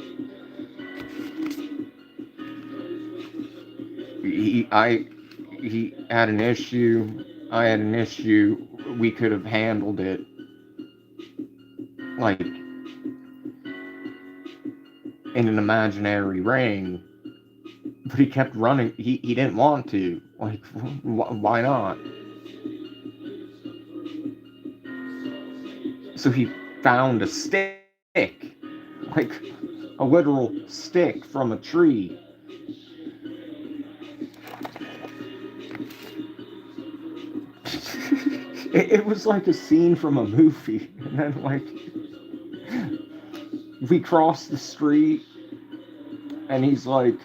He, I, he had an issue. I had an issue. We could have handled it like in an imaginary ring, but he kept running. He didn't want to. Like, why not? So he found a stick, like a literal stick from a tree. It was like a scene from a movie. And then, like, we crossed the street, and he's like,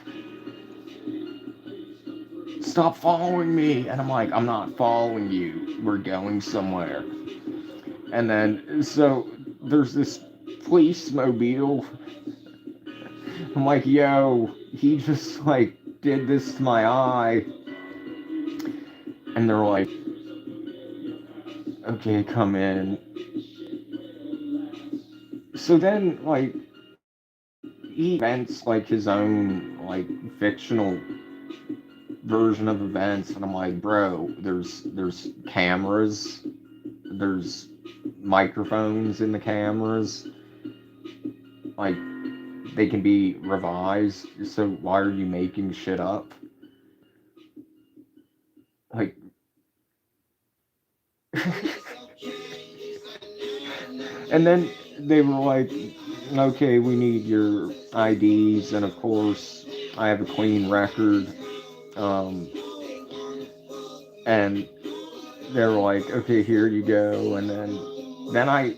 "Stop following me." And I'm like, "I'm not following you. We're going somewhere." And then, so there's this police mobile. I'm like, "Yo, he just, like, did this to my eye." And they're like, "Okay, come in." So then, like, he invents, like, his own, like, fictional version of events, and I'm like, "Bro, there's cameras, there's microphones in the cameras, like, they can be revised, so why are you making shit up?" Like, and then they were like, "Okay, we need your IDs," and of course I have a clean record. um and they were like, "Okay, here you go." And then I,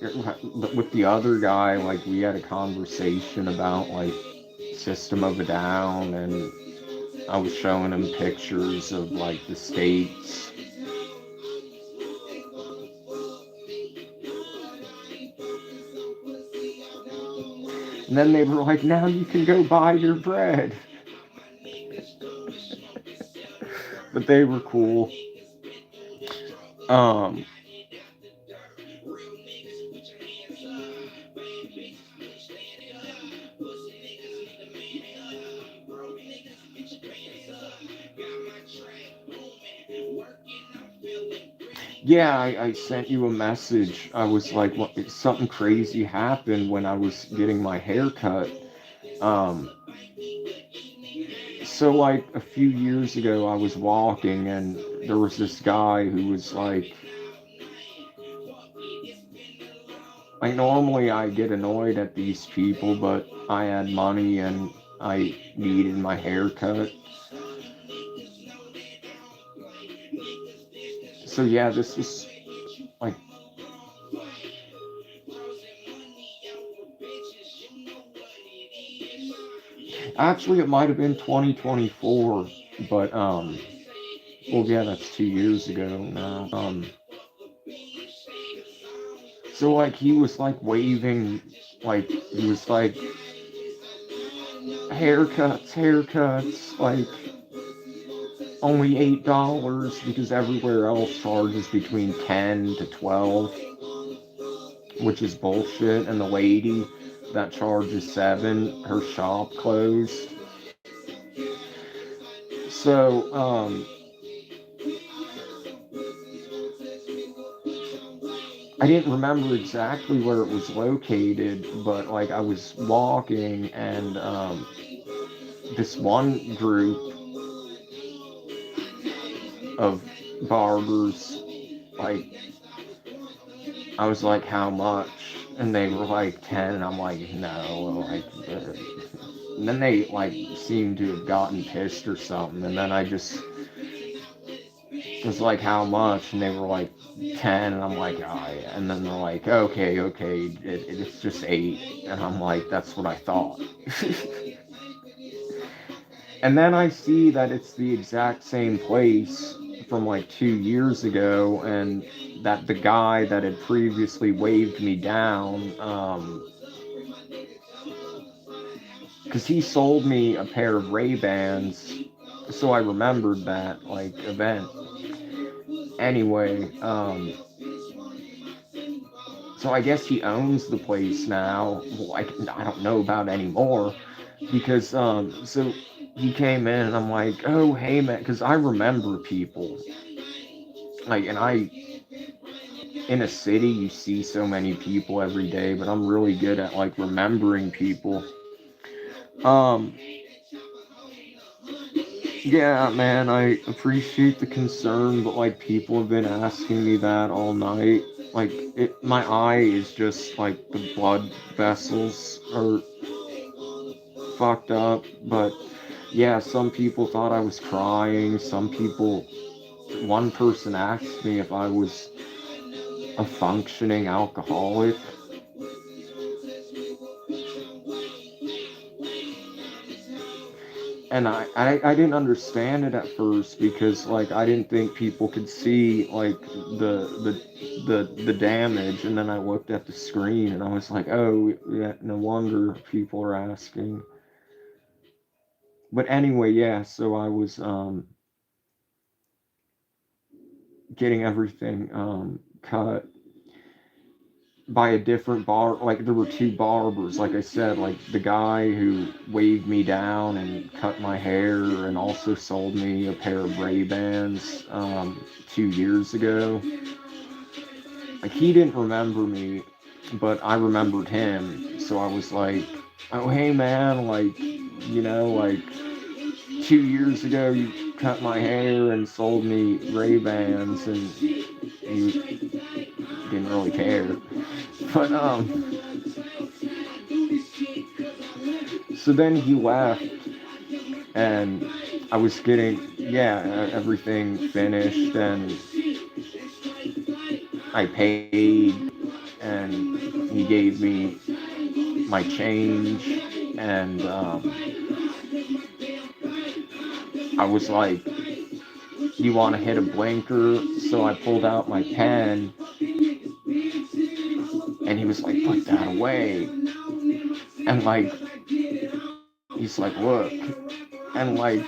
with the other guy, like, we had a conversation about, like, System of a Down, and I was showing him pictures of, like, the states. And then they were like, "Now you can go buy your bread." But they were cool. Um, yeah, I sent you a message. I was like, what, something crazy happened when I was getting my hair cut. Um, so, like, a few years ago, I was walking, and there was this guy who was like, normally I get annoyed at these people, but I had money and I needed my hair cut. So, yeah, this was like, actually, it might have been 2024, but, well, yeah, that's 2 years ago now. So, like, he was, like, waving, like, he was like, "Haircuts, haircuts, like, only $8 because everywhere else charges between 10 to 12, which is bullshit." And the lady that charges 7, her shop closed. So, I didn't remember exactly where it was located, but, like, I was walking, and this one group of barbers, like, I was like, how much? And they were like 10, and I'm like, no, like, and then they like seemed to have gotten pissed or something, and then I just was like, how much? And they were like 10, and I'm like, oh yeah. And then they're like, okay, it's just 8, and I'm like, that's what I thought. And then I see that it's the exact same place from like 2 years ago, and that the guy that had previously waved me down, because he sold me a pair of Ray-Bans, so I remembered that like event. Anyway, so I guess he owns the place now. Well, I don't know about anymore, because so he came in and I'm like, oh hey man, because I remember people, like, and I, in a city you see so many people every day, but I'm really good at like remembering people. Um, yeah, man, I appreciate the concern, but like people have been asking me that all night. Like my eye is just like the blood vessels are fucked up, but yeah, some people thought I was crying. Some people, one person asked me if I was a functioning alcoholic. And I didn't understand it at first, because like I didn't think people could see like the damage, and then I looked at the screen and I was like, oh yeah, no wonder people are asking. But anyway, yeah, so I was getting everything cut by a different bar. Like there were two barbers, like I said, like the guy who waved me down and cut my hair and also sold me a pair of Ray-Bans 2 years ago. Like he didn't remember me, but I remembered him, so I was like, oh hey man, like, like 2 years ago you cut my hair and sold me Ray-Bans, and you didn't really care. But so then he left, and I was getting, yeah, everything finished, and I paid, and he gave me my change, and I was like, you want to hit a blinker? So I pulled out my pen, and he was like, put that away. And like, he's like, look. And like,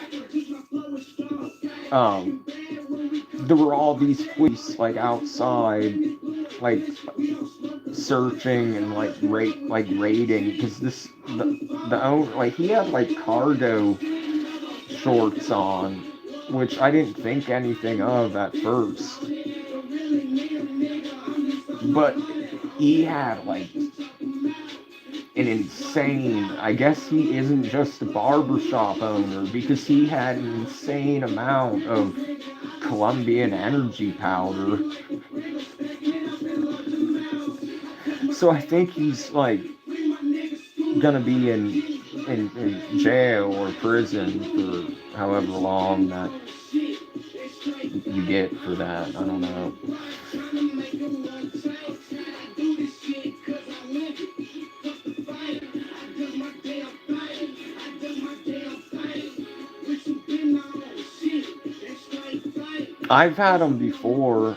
um, there were all these police like outside, like searching and like raiding, because the owner, like, he had like cargo shorts on, which I didn't think anything of at first, but he had like an insane, I guess he isn't just a barbershop owner, because he had an insane amount of Colombian energy powder. So I think he's like gonna be in jail or prison for however long that you get for that. I don't know. I've had them before,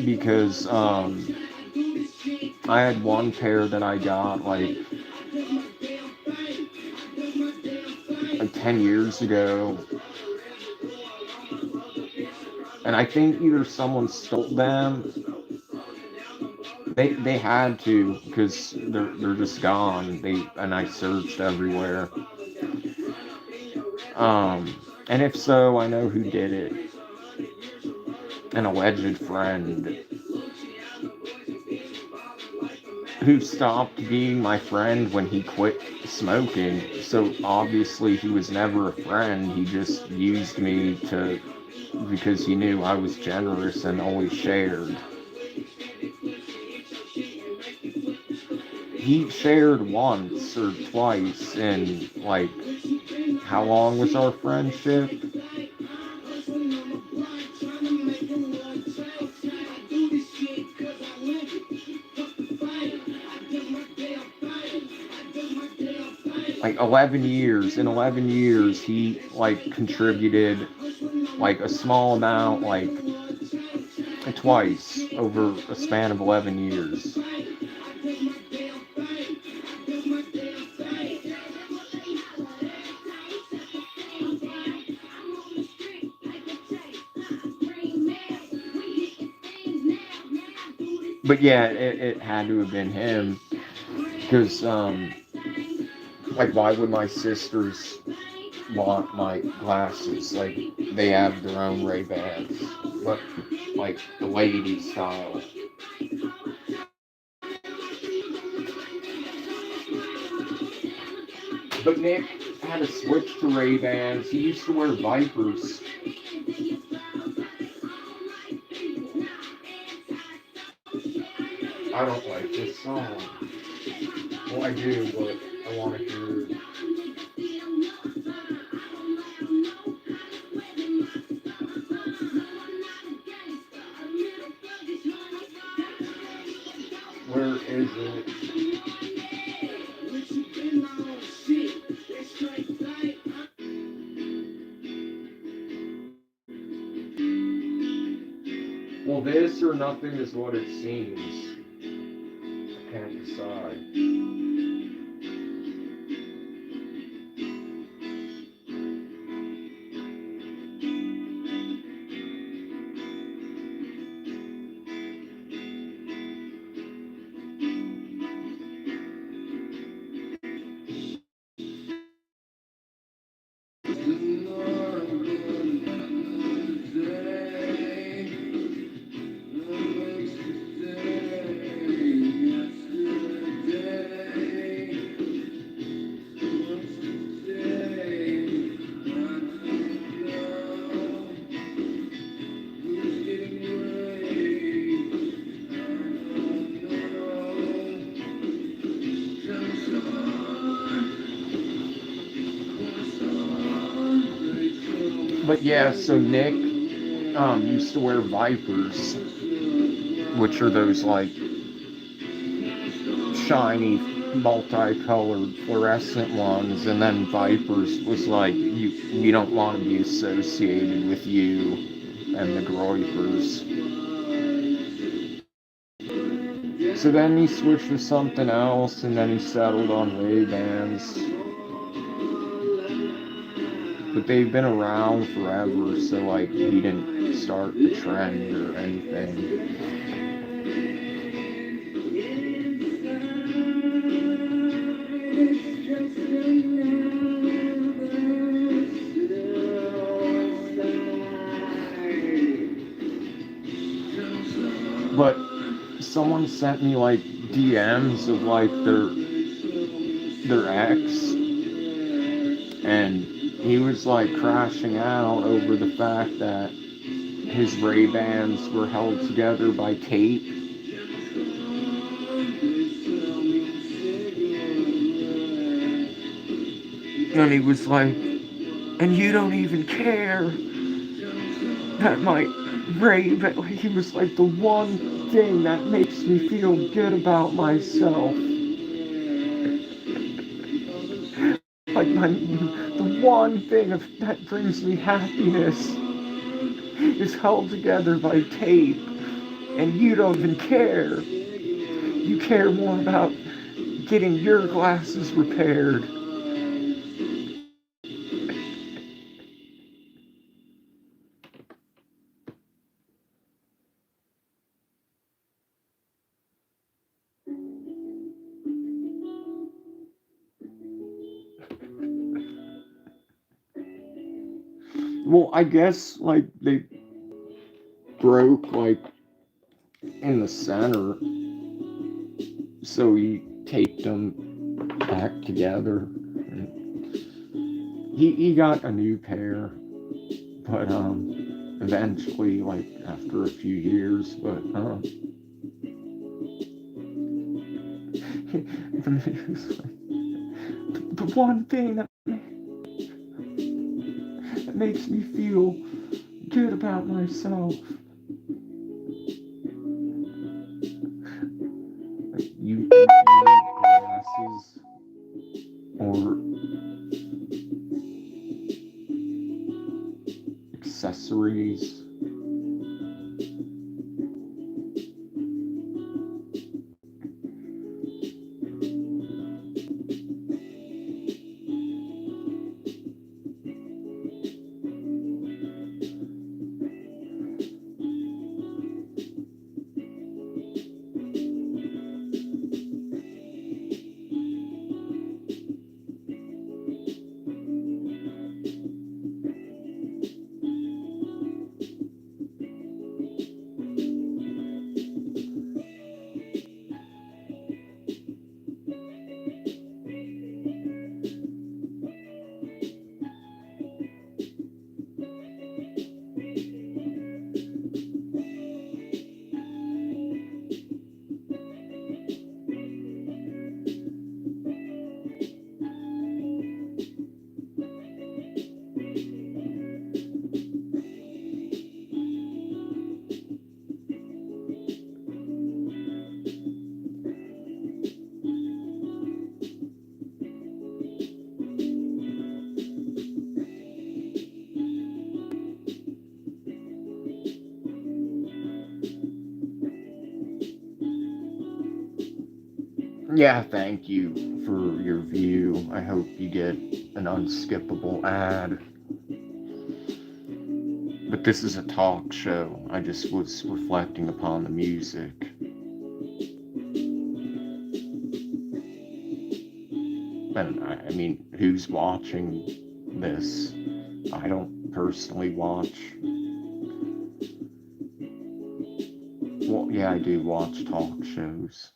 because I had one pair that I got like 10 years ago, and I think either someone stole them. They had to, because they're just gone. And I searched everywhere. And if so, I know who did it. An alleged friend who stopped being my friend when he quit smoking. So obviously he was never a friend. He just used me to because he knew I was generous and always shared. He shared once or twice in, like, how long was our friendship? Like 11 years. In 11 years, he, like, contributed, like, a small amount, like, twice over a span of 11 years. But yeah, it had to have been him. Because, like, why would my sisters want my glasses? Like, they have their own Ray-Bans. But, like, the lady style. But Nick had to switch to Ray-Bans. He used to wear Vipers. I don't like this song. Well, I do, but I want to hear it. Where is it? Well, this or nothing is what it seems. I can't decide. But yeah, so Nick used to wear Vipers, which are those, like, shiny, multicolored, fluorescent ones, and then Vipers was like, we don't want to be associated with you and the Groypers. So then he switched to something else, and then he settled on Ray-Bans. But they've been around forever, so, like, he didn't start the trend or anything. But someone sent me, like, DMs of, like, their ex, and he was, like, crashing out over the fact that his Ray-Bans were held together by tape. And he was like, and you don't even care that my Ray-Ban, he was like, the one thing that makes me feel good about myself, like, the one thing that brings me happiness is held together by tape, and you don't even care. You care more about getting your glasses repaired. Well, I guess, like, they broke, like, in the center, so he taped them back together. He got a new pair, but eventually, like after a few years, but the one thing that makes me feel good about myself. Like you need glasses or accessories. Yeah, thank you for your view. I hope you get an unskippable ad. But this is a talk show. I just was reflecting upon the music. And I mean, who's watching this? I don't personally watch. Well, yeah, I do watch talk shows.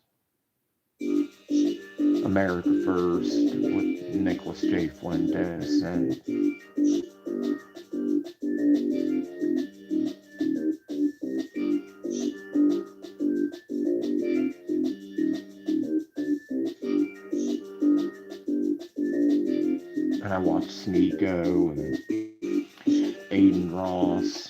America First with Nicholas J. Fuentes and I watch Sneeko and Aiden Ross.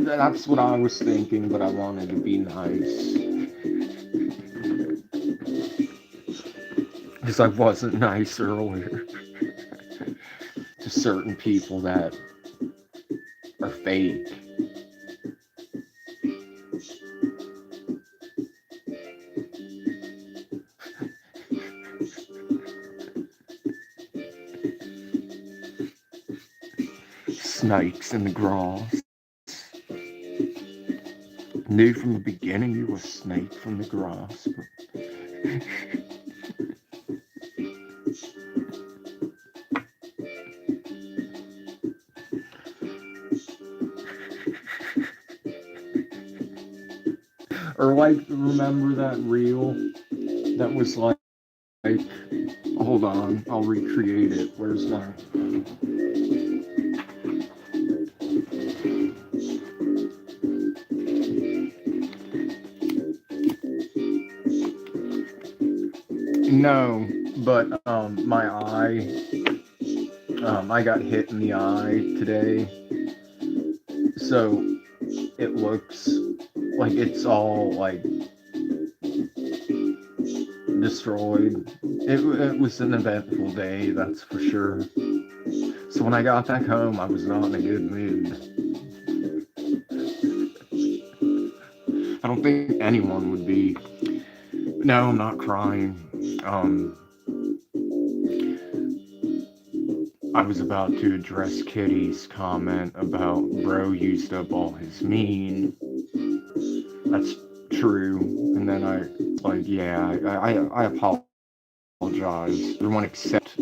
That's what I was thinking, but I wanted to be nice. Because I wasn't nice earlier to certain people that are fake. Snakes in the grass. Knew from the beginning you were a snake from the grass. Or like, remember that reel that was like, hold on, I'll recreate it. Where's my... No, but my eye, I got hit in the eye today, so it looks like it's all like destroyed. It was an eventful day, that's for sure. So when I got back home, I was not in a good mood. I don't think anyone would be. No, I'm not crying. I was about to address Kitty's comment about bro used up all his mean. That's true. And then yeah, I apologize. Everyone except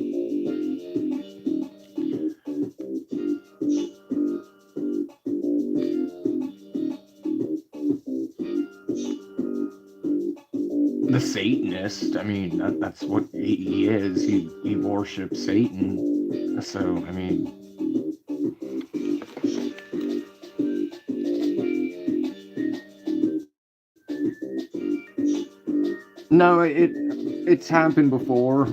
the Satanist. I mean, that's what he is. He worships Satan. So, I mean, no, it's happened before.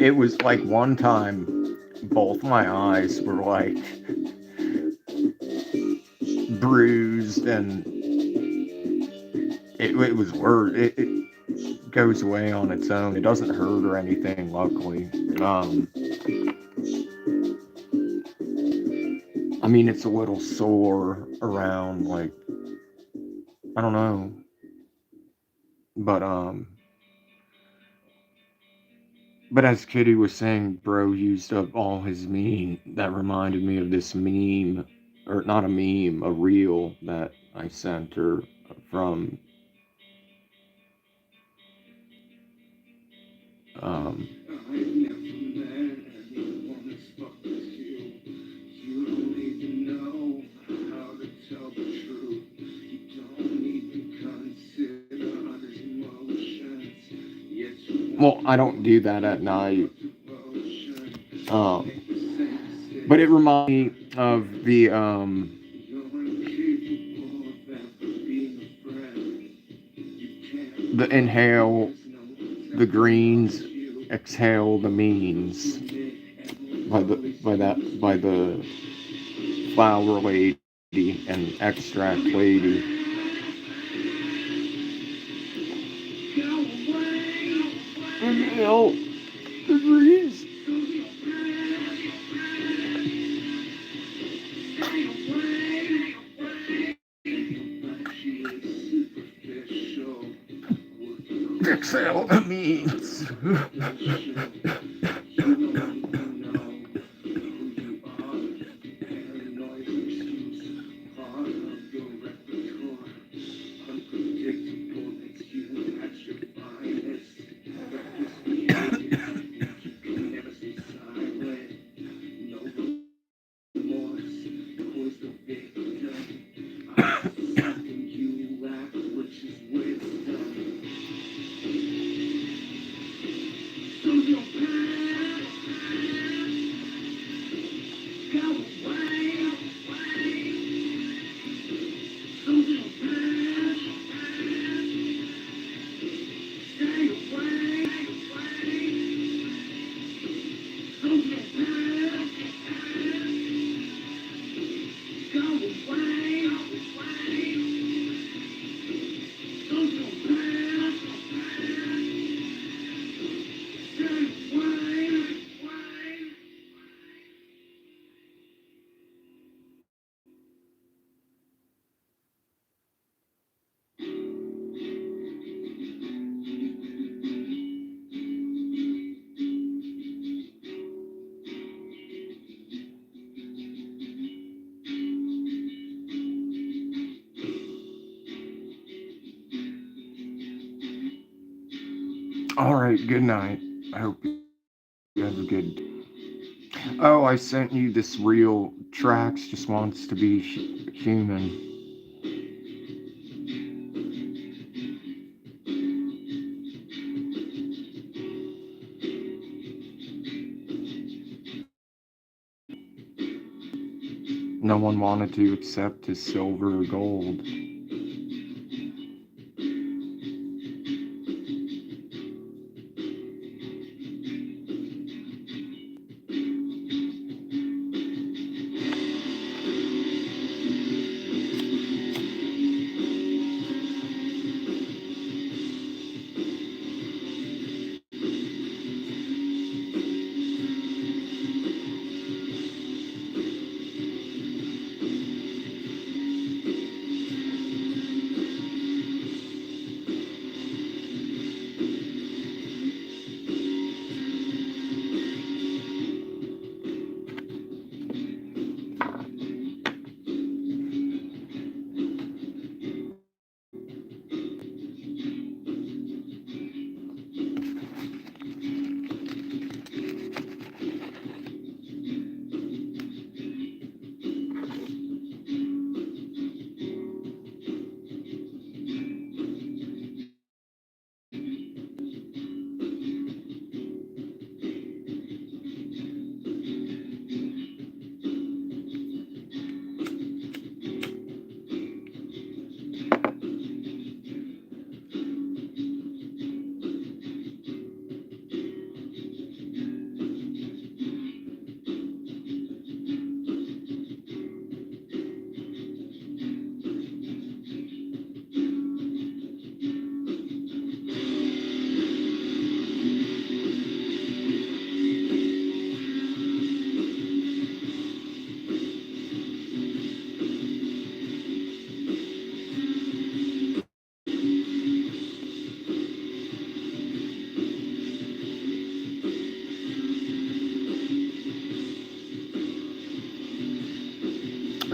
It was like one time, both my eyes were like bruised, and it was worse. It goes away on its own. It doesn't hurt or anything, luckily. I mean, it's a little sore around, like, I don't know, but but as Kitty was saying, bro used up all his meme. That reminded me of this meme, or not a meme, a reel that I sent her from um, well, I don't do that at night. Um, but it reminds me of the inhale the greens, exhale the means by the flower lady and extract lady. Inhale the greens. Exhale the means. All right, good night. I hope you have a good. Oh, I sent you this real. Trax just wants to be human. No one wanted to accept his silver or gold.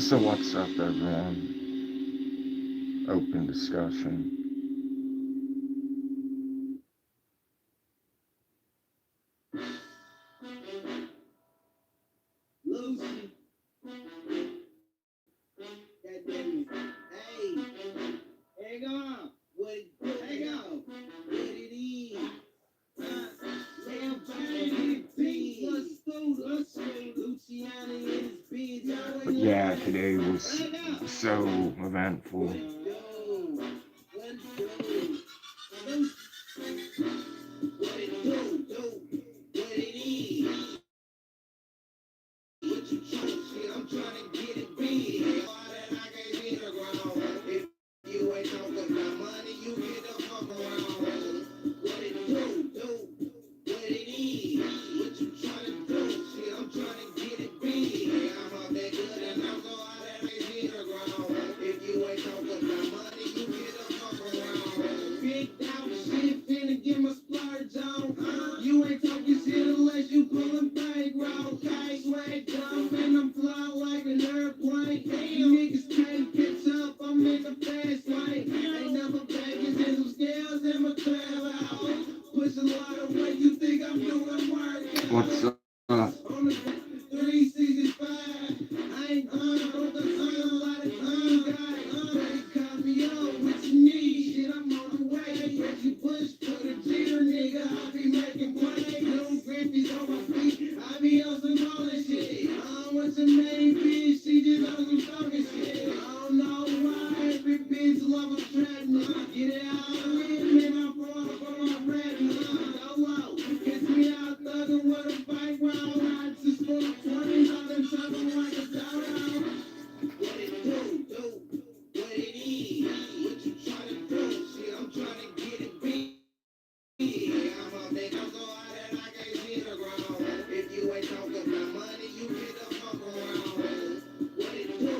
So what's up, everyone? Open discussion. Lucy, goddamn it. Hey, hang on. What it do? Hang on. What it is. Damn, fine, let's go. Luciana is busy. But yeah, today was so eventful. What it do? What it do? What it do? What it is. What you trying to shit? I'm trying to get it big. All that I gave it a ground. If you ain't talking about money, you get the fuck around. What it do? What it is. What you trying to do? Shit, I'm trying to get it big. I'm up that good and I'm so hot that I gave it a ground. If you ain't talking about money, you get the fuck around. Big out shit, finna get my splurge on. You ain't talking shit unless you pullin' bank roll. Okay, swag dumb and I'm flying like an airplane. You niggas can't catch up, I'm in the fast lane. Ain't never baggage in some scales in my trail out. Push a lot of weight, you think I'm doing work. What's up? On the 365, I ain't on the sun, a lot of got call me up, what you need, shit, I'm on the way. Reggie Bush, put a cheer, nigga, I be making plays. Little graphies on my feet, I be on some other shit. I don't want your main bitch, she just on some talking shit. I don't know why every bitch love a trap, nigga. Get it out of me, man, I'm from my rap, nigga. Go low, kiss me out, thuggin' with a bike round. I just full of 20s, I've been talking like a down. What it do? What it is? What you tryna do? Shit, I'm tryna get it big. I'm up there, I'm so hot that I can't see the ground. If you ain't talking about money, you get the fuck around. What it do?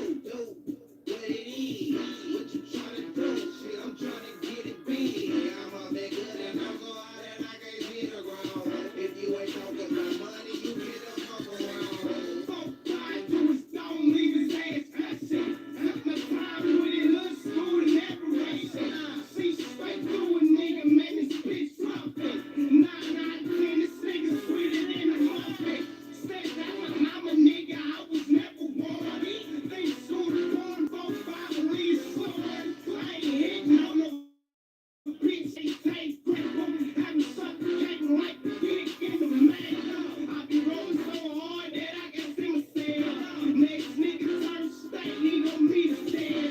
What it is? What you tryna do? Shit, I'm tryna get it big. I'm up there good and I'm so hot that I can't see the ground. If you ain't talking about money, you get the fuck around. So fly to his stone, leave his ass ashy. Took my time with it, look smooth and aberration. See straight through a nigga, man, this bitch dropping. 9, 10, this nigga sweeter than a muffin. Said that when I'm a nigga, I was never born. They shoot born, 4, 5, and leave slow. I ain't hitting on no bitch, they take grip on. Having suffocating like the dick in the man. I be rolling so hard that I can see myself. Next nigga turn state, he gon' meet us dead.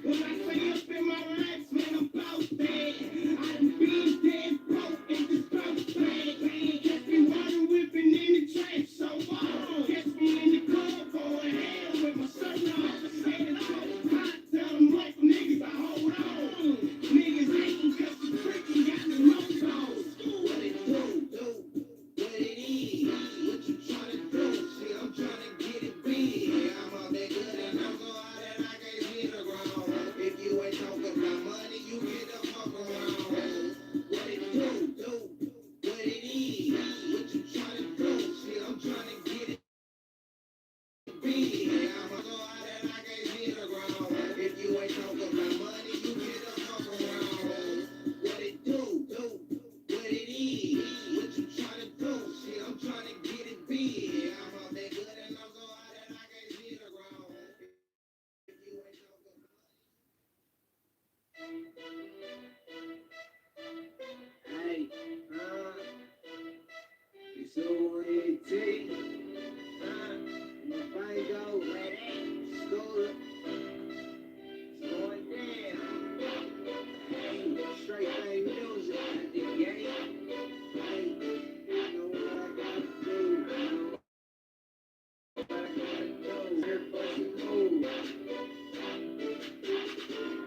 When I say up in my raps, man, I'm bout dead. I done been dead broke and just bout bad. Catch me running, whipping in the trap, so catch me in the club, going hell with my shirt off. Head so hot, tell them like niggas I hold on. Niggas hating cause the freaking got the logos. What it do? What it is? What you tryna do? Shit, I'm tryna get it big. I'm up that good and I'm so hot that I can't see the ground. If you ain't talking about money, you get the fuck around. What it do? What it is? What you tryna do? Shit, I'm tryna get it big. I'm so hot that I can't see the ground. If you ain't talking about money, you get the fuck around. What it do? What it is? What you tryna do? Shit, I'm tryna get it big. I'm up that good and I'm so hot that I can't see the ground. If you ain't talking about hey, it's over it, my bike go, school, it's going down. Hey, straight thing music at the game. Hey, you know what I gotta do. I know what I gotta do. Everybody move.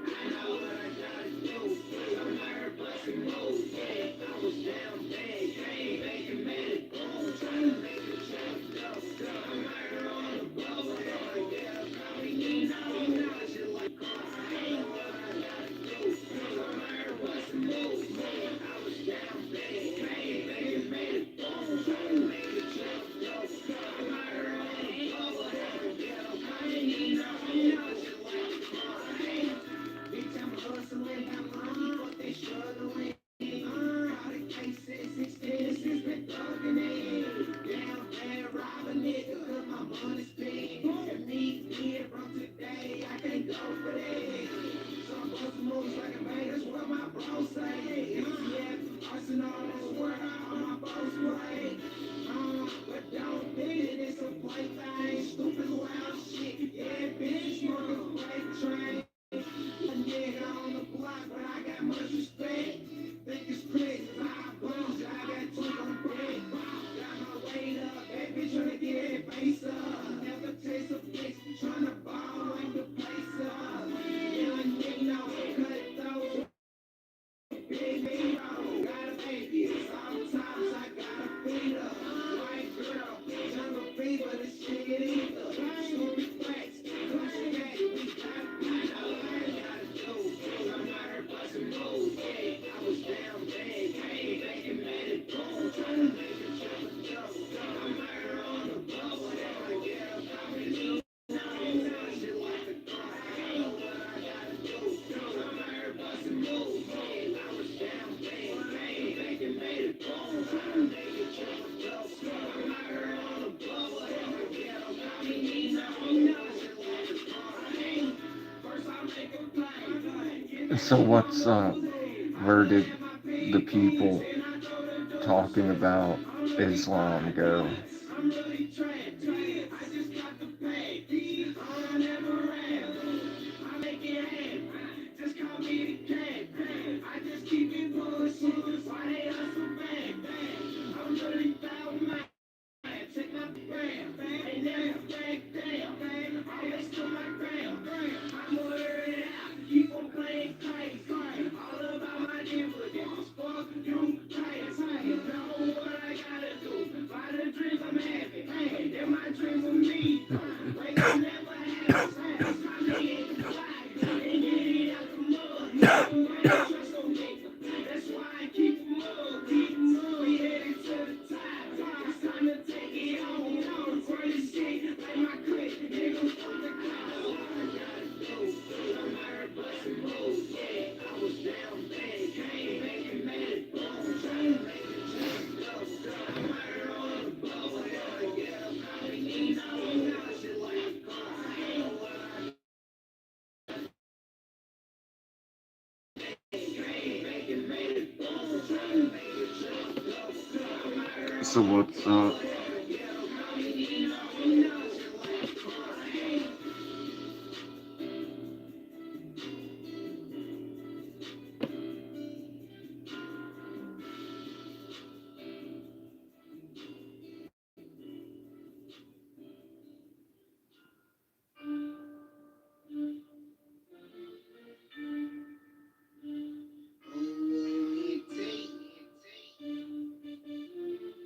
I know what I gotta do. I'm everybody move. Yeah, I was down bad. Hey, making mad. Trying to make the jump. I'm right on the bubble. Yeah, call me in. busting all this work on my boss way. But don't think it is a plaything. Stupid loud shit. Yeah, bitch, mother freight train. A nigga on the block, but I got much respect. Think it's crazy. Five bones, I got two on bread. Got my weight up, that bitch tryna get that face up. Never taste a fix, tryna ball like the place up. Young nigga, cut those big hero. Gotta make it. Sometimes I gotta feed up. White girl, jungle fever, this shit get either. Stupid flex, push back, we got all I gotta do. I'm out here busting moves. Yeah, I was down bad, came back and made it boom. Tryna make it triple double. I'm out here on the bubble, never get up, I'm in the shit like a car. I know what I gotta do. I'm out here busting moves. Yeah, I was down bad, came back and made it boom. Tryna make it triple double. I'm out here on the bubble, never get up, I'm in the shit like a car. First I make a play. So what's where did the people talking about Islam go? I'm really trapped. I just got the pay. I never ran. I make it happen. Just call me the cat. I just keep it bullshit. Why they hustle back? I'm really foul man. Check my gram. They never back down. Always to my gram. I'm gonna it out. Keep on playing crazy. All about my dividends. Fuck you, crazy. You know what I gotta do. By the dreams I'm having. Hey, they're my dreams with me. Like I never had. It's time to get the flag. And get it out the mud. I don't trust no nigga. That's why I keep them up. We headed to the top. It's time to take it on. For this shit, like my clip. Nigga, fuck the cloud. I gotta do. I'm out here busting moves. Yeah, I was down bad. Came back and made it boom. Trying to make it jump double. I'm out here on the bubble. Hell yeah, I'm need no shit like a car. I know what I came back and made it boom. Trying to make it jump double. I'm out here So on the what's bubble. Hell yeah, I'm need no shit like a car.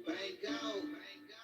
Bango.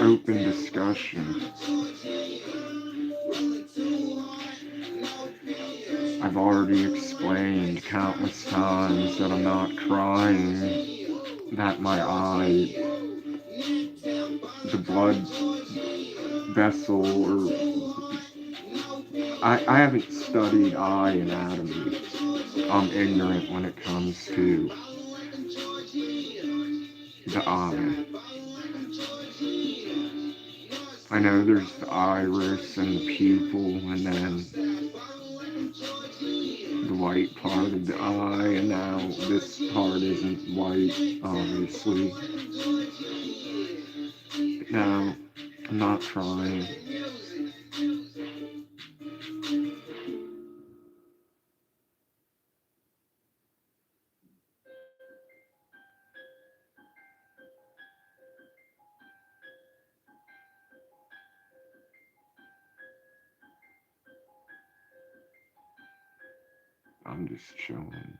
open discussion. I've already explained countless times that I'm not crying, that my eye, the blood vessel, or I haven't studied eye anatomy. I'm ignorant when it comes to the eye. I know there's the iris and the pupil, and then the white part of the eye, and now this part isn't white, obviously. No, I'm not trying. I'm just chilling.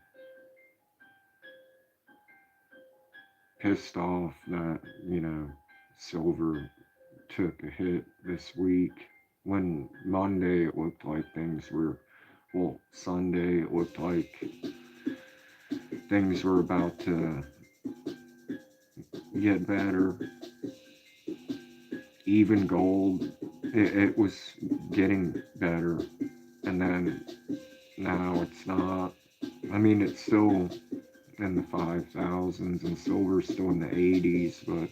Pissed off that, silver took a hit this week. When Monday it looked like things were, well, Sunday it looked like things were about to get better. Even gold, it was getting better. And then now it's not. I mean, it's still in the 5,000s and silver's still in the 80s, but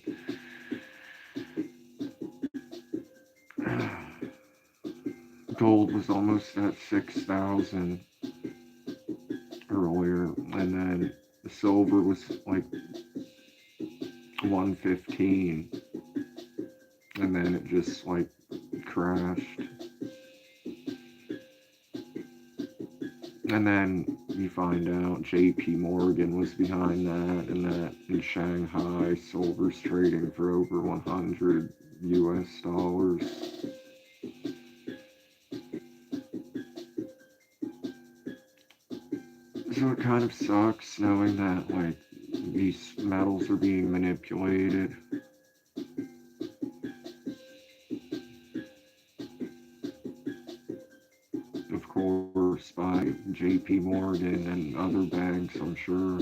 gold was almost at 6,000 earlier, and then the silver was like 115, and then it just like crashed. And then you find out JP Morgan was behind that, and that in Shanghai, silver's trading for over 100 US dollars. So it kind of sucks knowing that, like, these metals are being manipulated. Of course, by JP Morgan and other banks, I'm sure.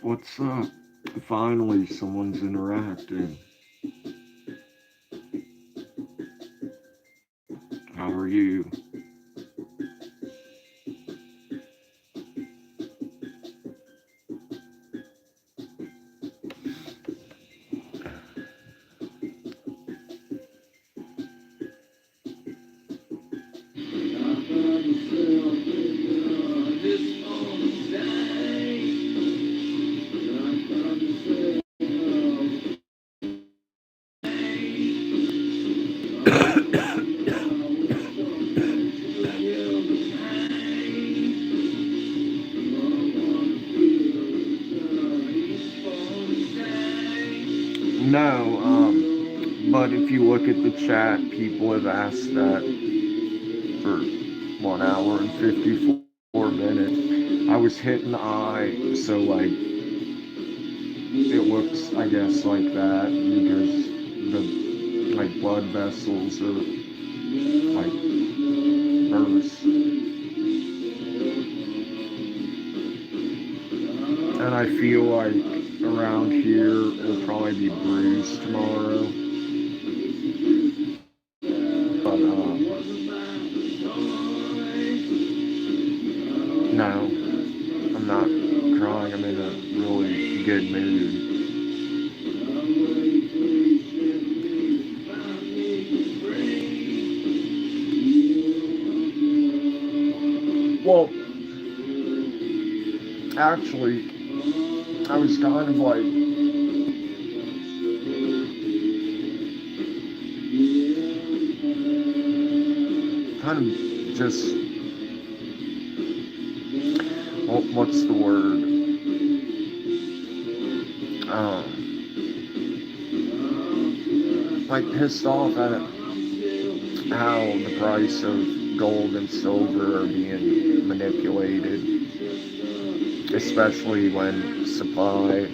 What's up? Finally, someone's interacting. How are you? No, but if you look at the chat, people have asked that for 1 hour and 54 minutes. I was hitting the eye, so like it looks, I guess, like that because the like blood vessels are like burst, and I feel like around here will probably be bruised tomorrow. But no, I'm not crying. I'm in a really good mood. Well, actually, I was kind of like kind of just what's the word? Like pissed off at how the price of gold and silver are being manipulated, especially when supply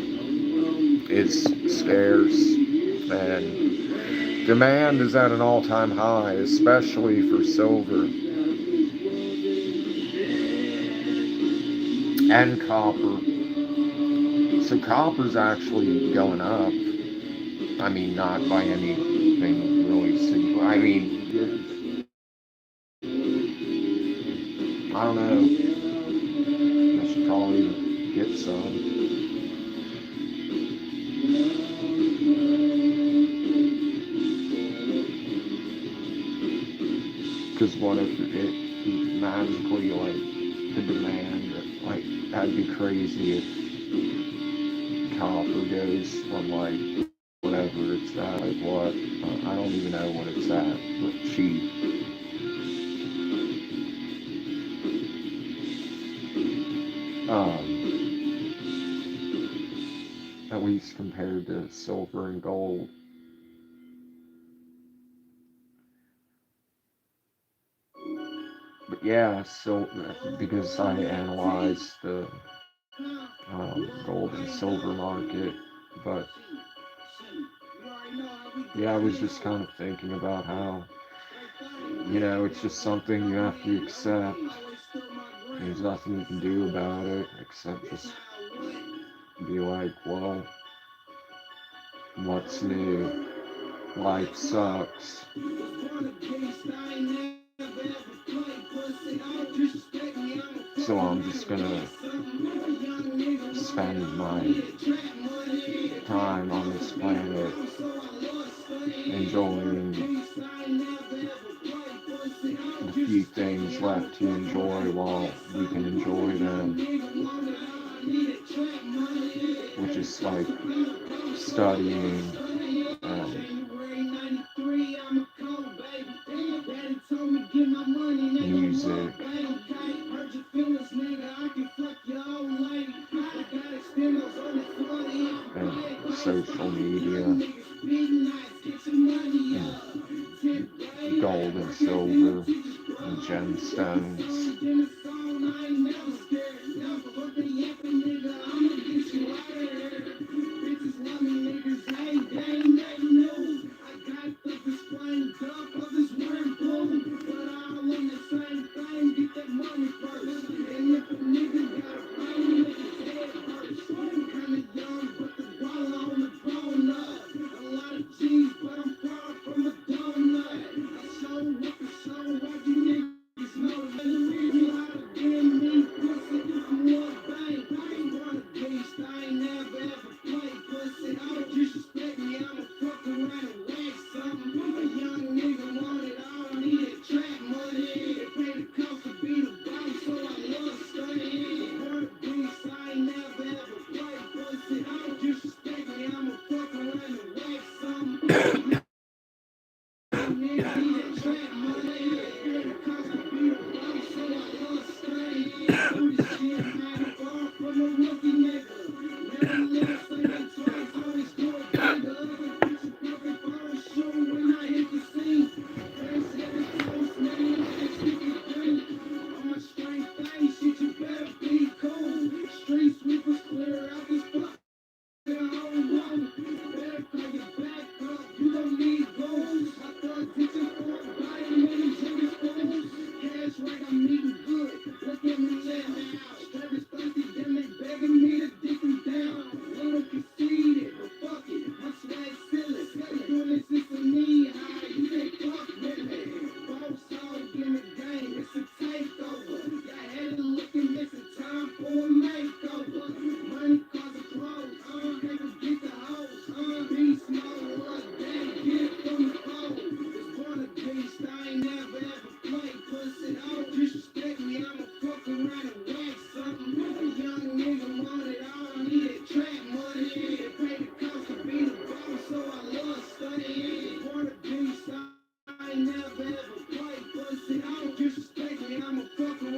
is scarce and demand is at an all-time high, especially for silver and copper. So copper's actually going up. I mean, not by anything really significant. I mean, I don't know. I should probably get some. Because what if it magically, like, the demand, like, that'd be crazy if copper goes from, like, whatever it's at, like, what? I don't even know what it's at, but cheap. At least compared to silver and gold. But yeah, so because I analyzed the gold and silver market, but yeah, I was just kind of thinking about how, it's just something you have to accept. There's nothing you can do about it except just be like, well, what's new? Life sucks. So I'm just gonna spend my time on this planet enjoying the few things left to enjoy while we can enjoy them, which is like studying music and social media and gold and silver and gemstones.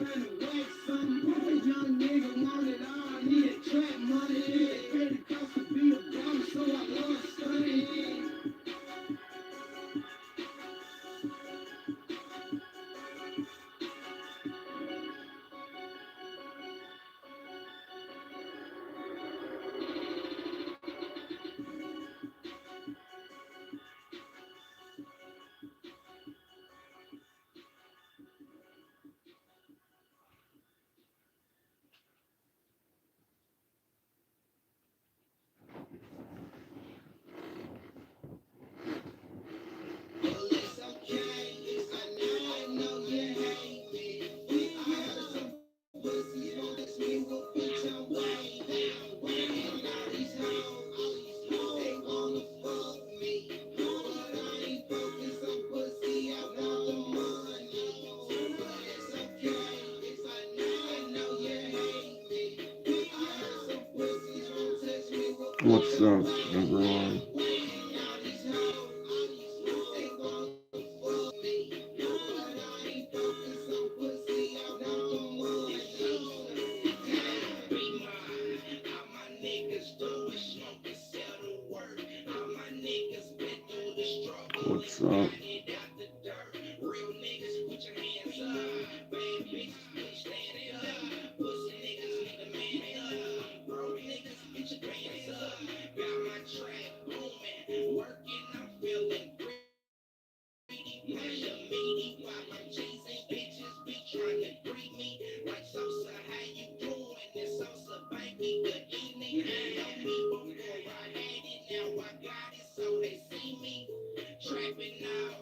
trying to wax something. A young nigga want it all, need a trap money. They pay the cost to be a bum, so I love stunning. Well, it's okay, I know you hate me. I heard some pussies want this me will put your way down. And all these hoes, they wanna fuck me. But I ain't focused on pussy, I want the money. But it's okay, I know you hate me. I heard some pussies won't touch me, will put What's your up, way down. everyone? And all these hoes, they wanna fuck me. But I ain't focused on pussy, I want the money. Be mine. All my niggas do is smoke and sell the work. All my niggas been through the struggle What's and up? got it out the dirt. Real niggas, put your hands up. Bad bitches, please stand up. Pussy niggas need to man up. Broke niggas, get your pants up. Got my track booming, working, I'm feeling greedy. Pressure me while I'm chasing bitches, be trying to greet me like Sosa. How you doing? It's Sosa, baby. Good evening. Know me before I had it, now I got it, so they see me trapping out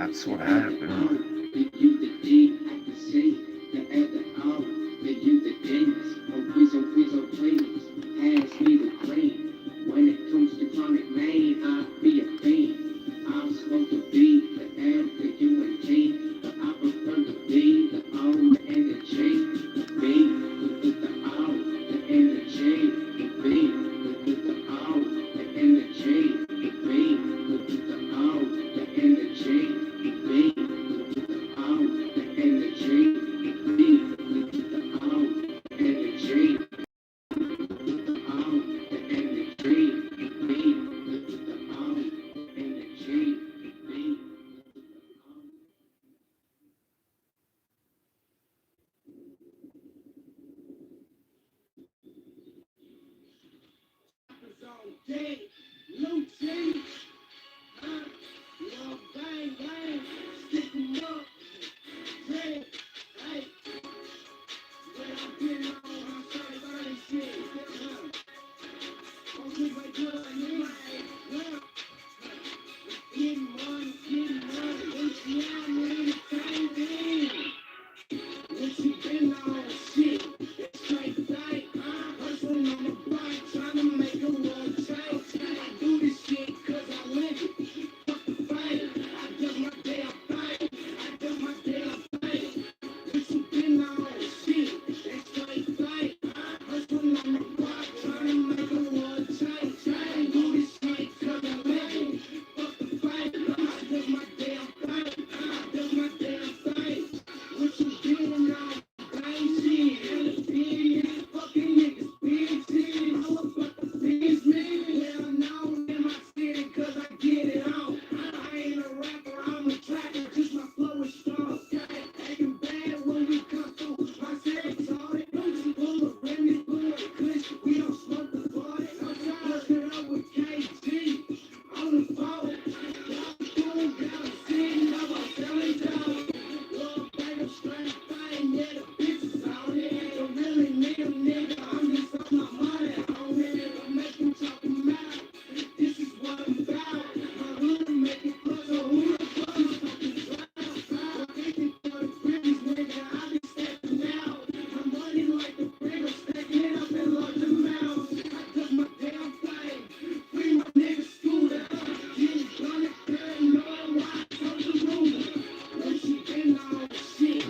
that's what happened.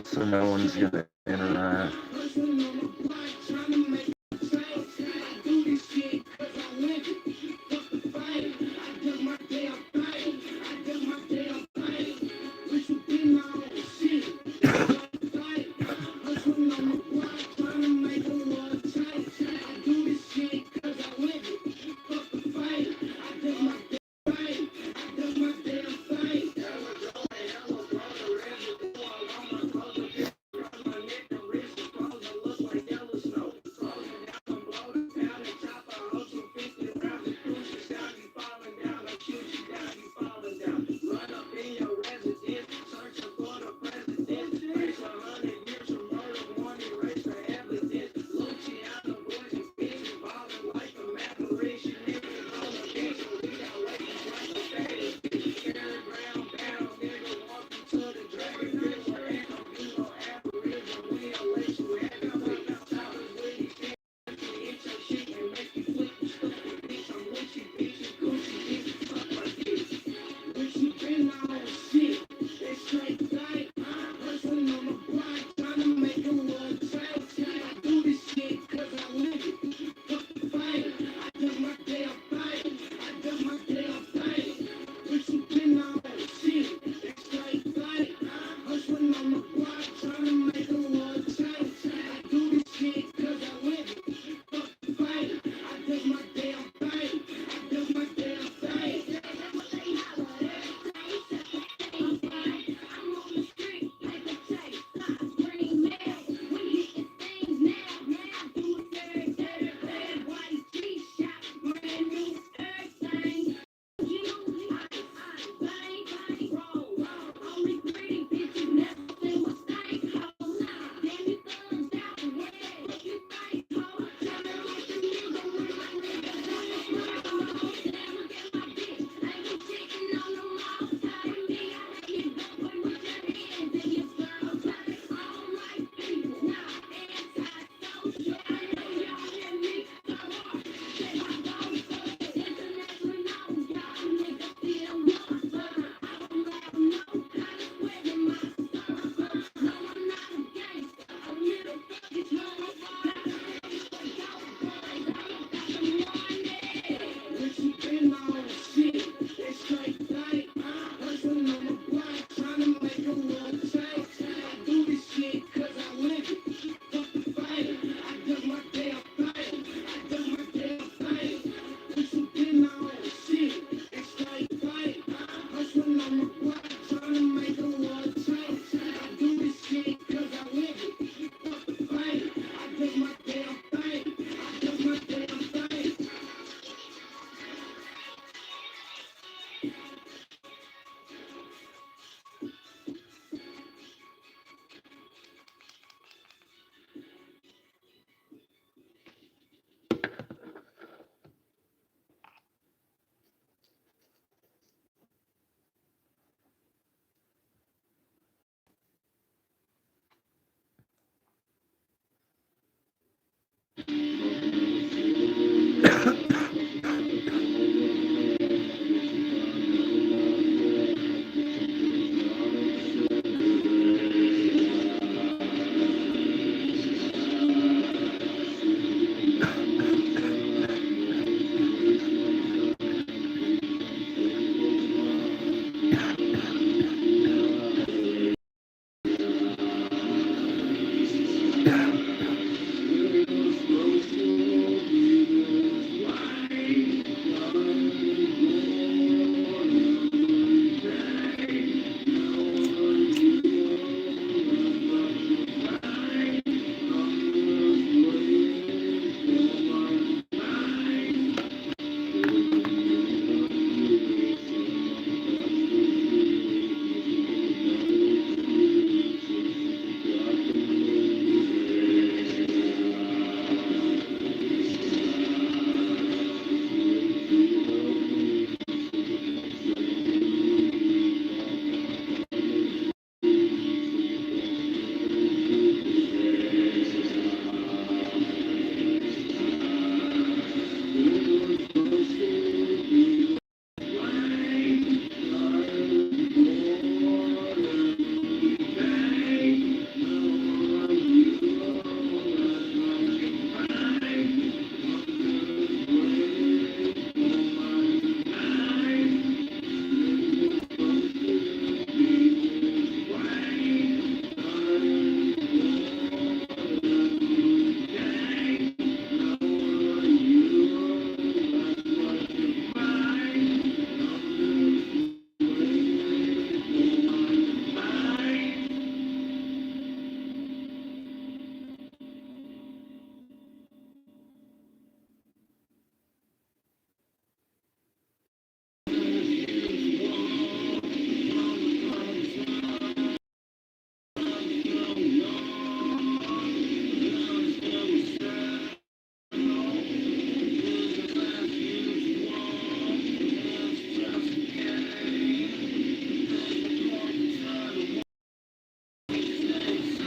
So no one's gonna interact.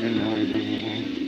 in my opinion.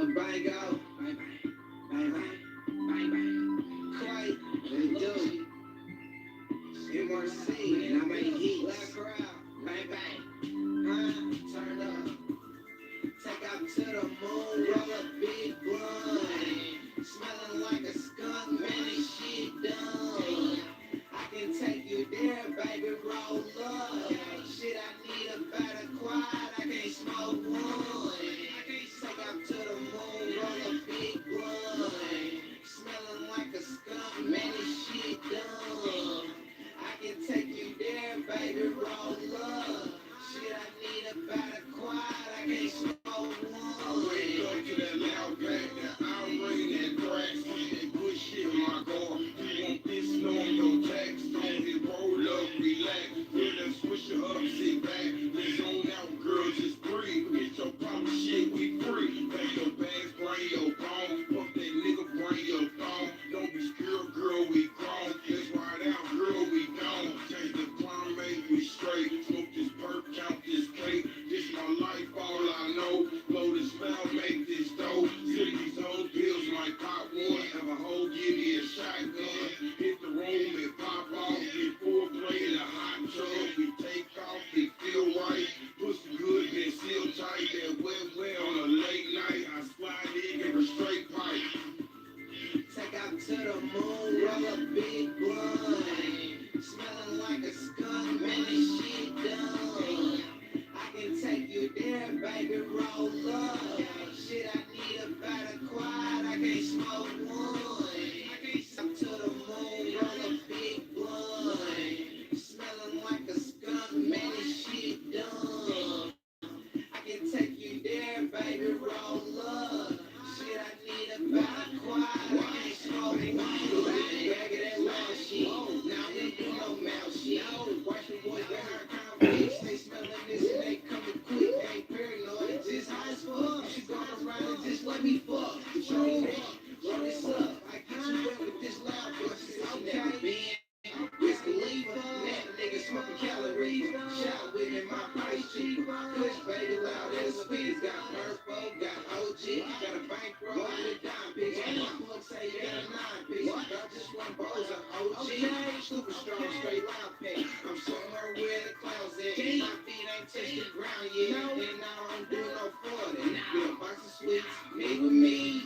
bang out. Bang bang. Bang bang. Bang bang. Quite. They do. MRC. And I make heat. Black crowd. Bang bang. Huh? Turn up. Take out to the moon, roll a big blunt. Smelling like a skunk, man, this shit done. I can take you there, baby, roll up. Shit, I need a better quad, I can't smoke one. Take out to the moon, roll a big blunt. Smelling like a skunk, man, this shit done. I can take you there, baby, roll up. Shit, I need a better quad, I can't smoke one. I wake up to that loud pack, that outrage, that crack, and good shit in my car. You want this, no, your tax, don't hit, roll up, relax. Feel them swish it up, sit back, then zone out, girl, just breathe. Get your problem shit, we free. Pay your bags, bring your phone. Fuck that nigga, bring your phone. Don't be scared, girl, we grown. Let's ride out, girl, we gone. Change the climate, we straight. Smoke this perk, count this plate. This my life, all I know. Blow the smell, make this dough. Sip these old pills, might pop one. Have a hoe, give me a shotgun. Hit the room and pop off. Get full play in a hot tub. We take off, it feel right. Pussy good, then seal tight. That wet on a late night. I slide in, give her straight pipe. Take out to the moon, roll a big blunt. Smelling like a skunk, man, this shit done. I can take you there, baby, roll up. Shit, I need a better quad, I can't smoke one. Up to the moon, roll a big blunt. Smelling like a skunk, man, this shit done. I can take you there, baby, roll up. Shit, I need a better quad, I can't smoke one. Bag of that loud shit. Now we do no mouth shit. Watch the boys get her confidence. They smelling this and they coming quick. Ain't paranoid, just high as fuck. She going around and just let me fuck. Show me that. Roll this up. I get you wet with this loud bitch. Okay, man. Wiz Khalifa. That nigga smoking calories. Shot with in my price cheap. Kush baby loud as speeds. Got Purple, got OG. Got a bankroll with a dime piece. My plug say you got a 9 piece. Got just one bowls of OG. Super strong, straight loud pack. I'm somewhere where the clouds at. My feet ain't touched the ground yet. And I don't do no 40. Get a box of sweets. Meet with me.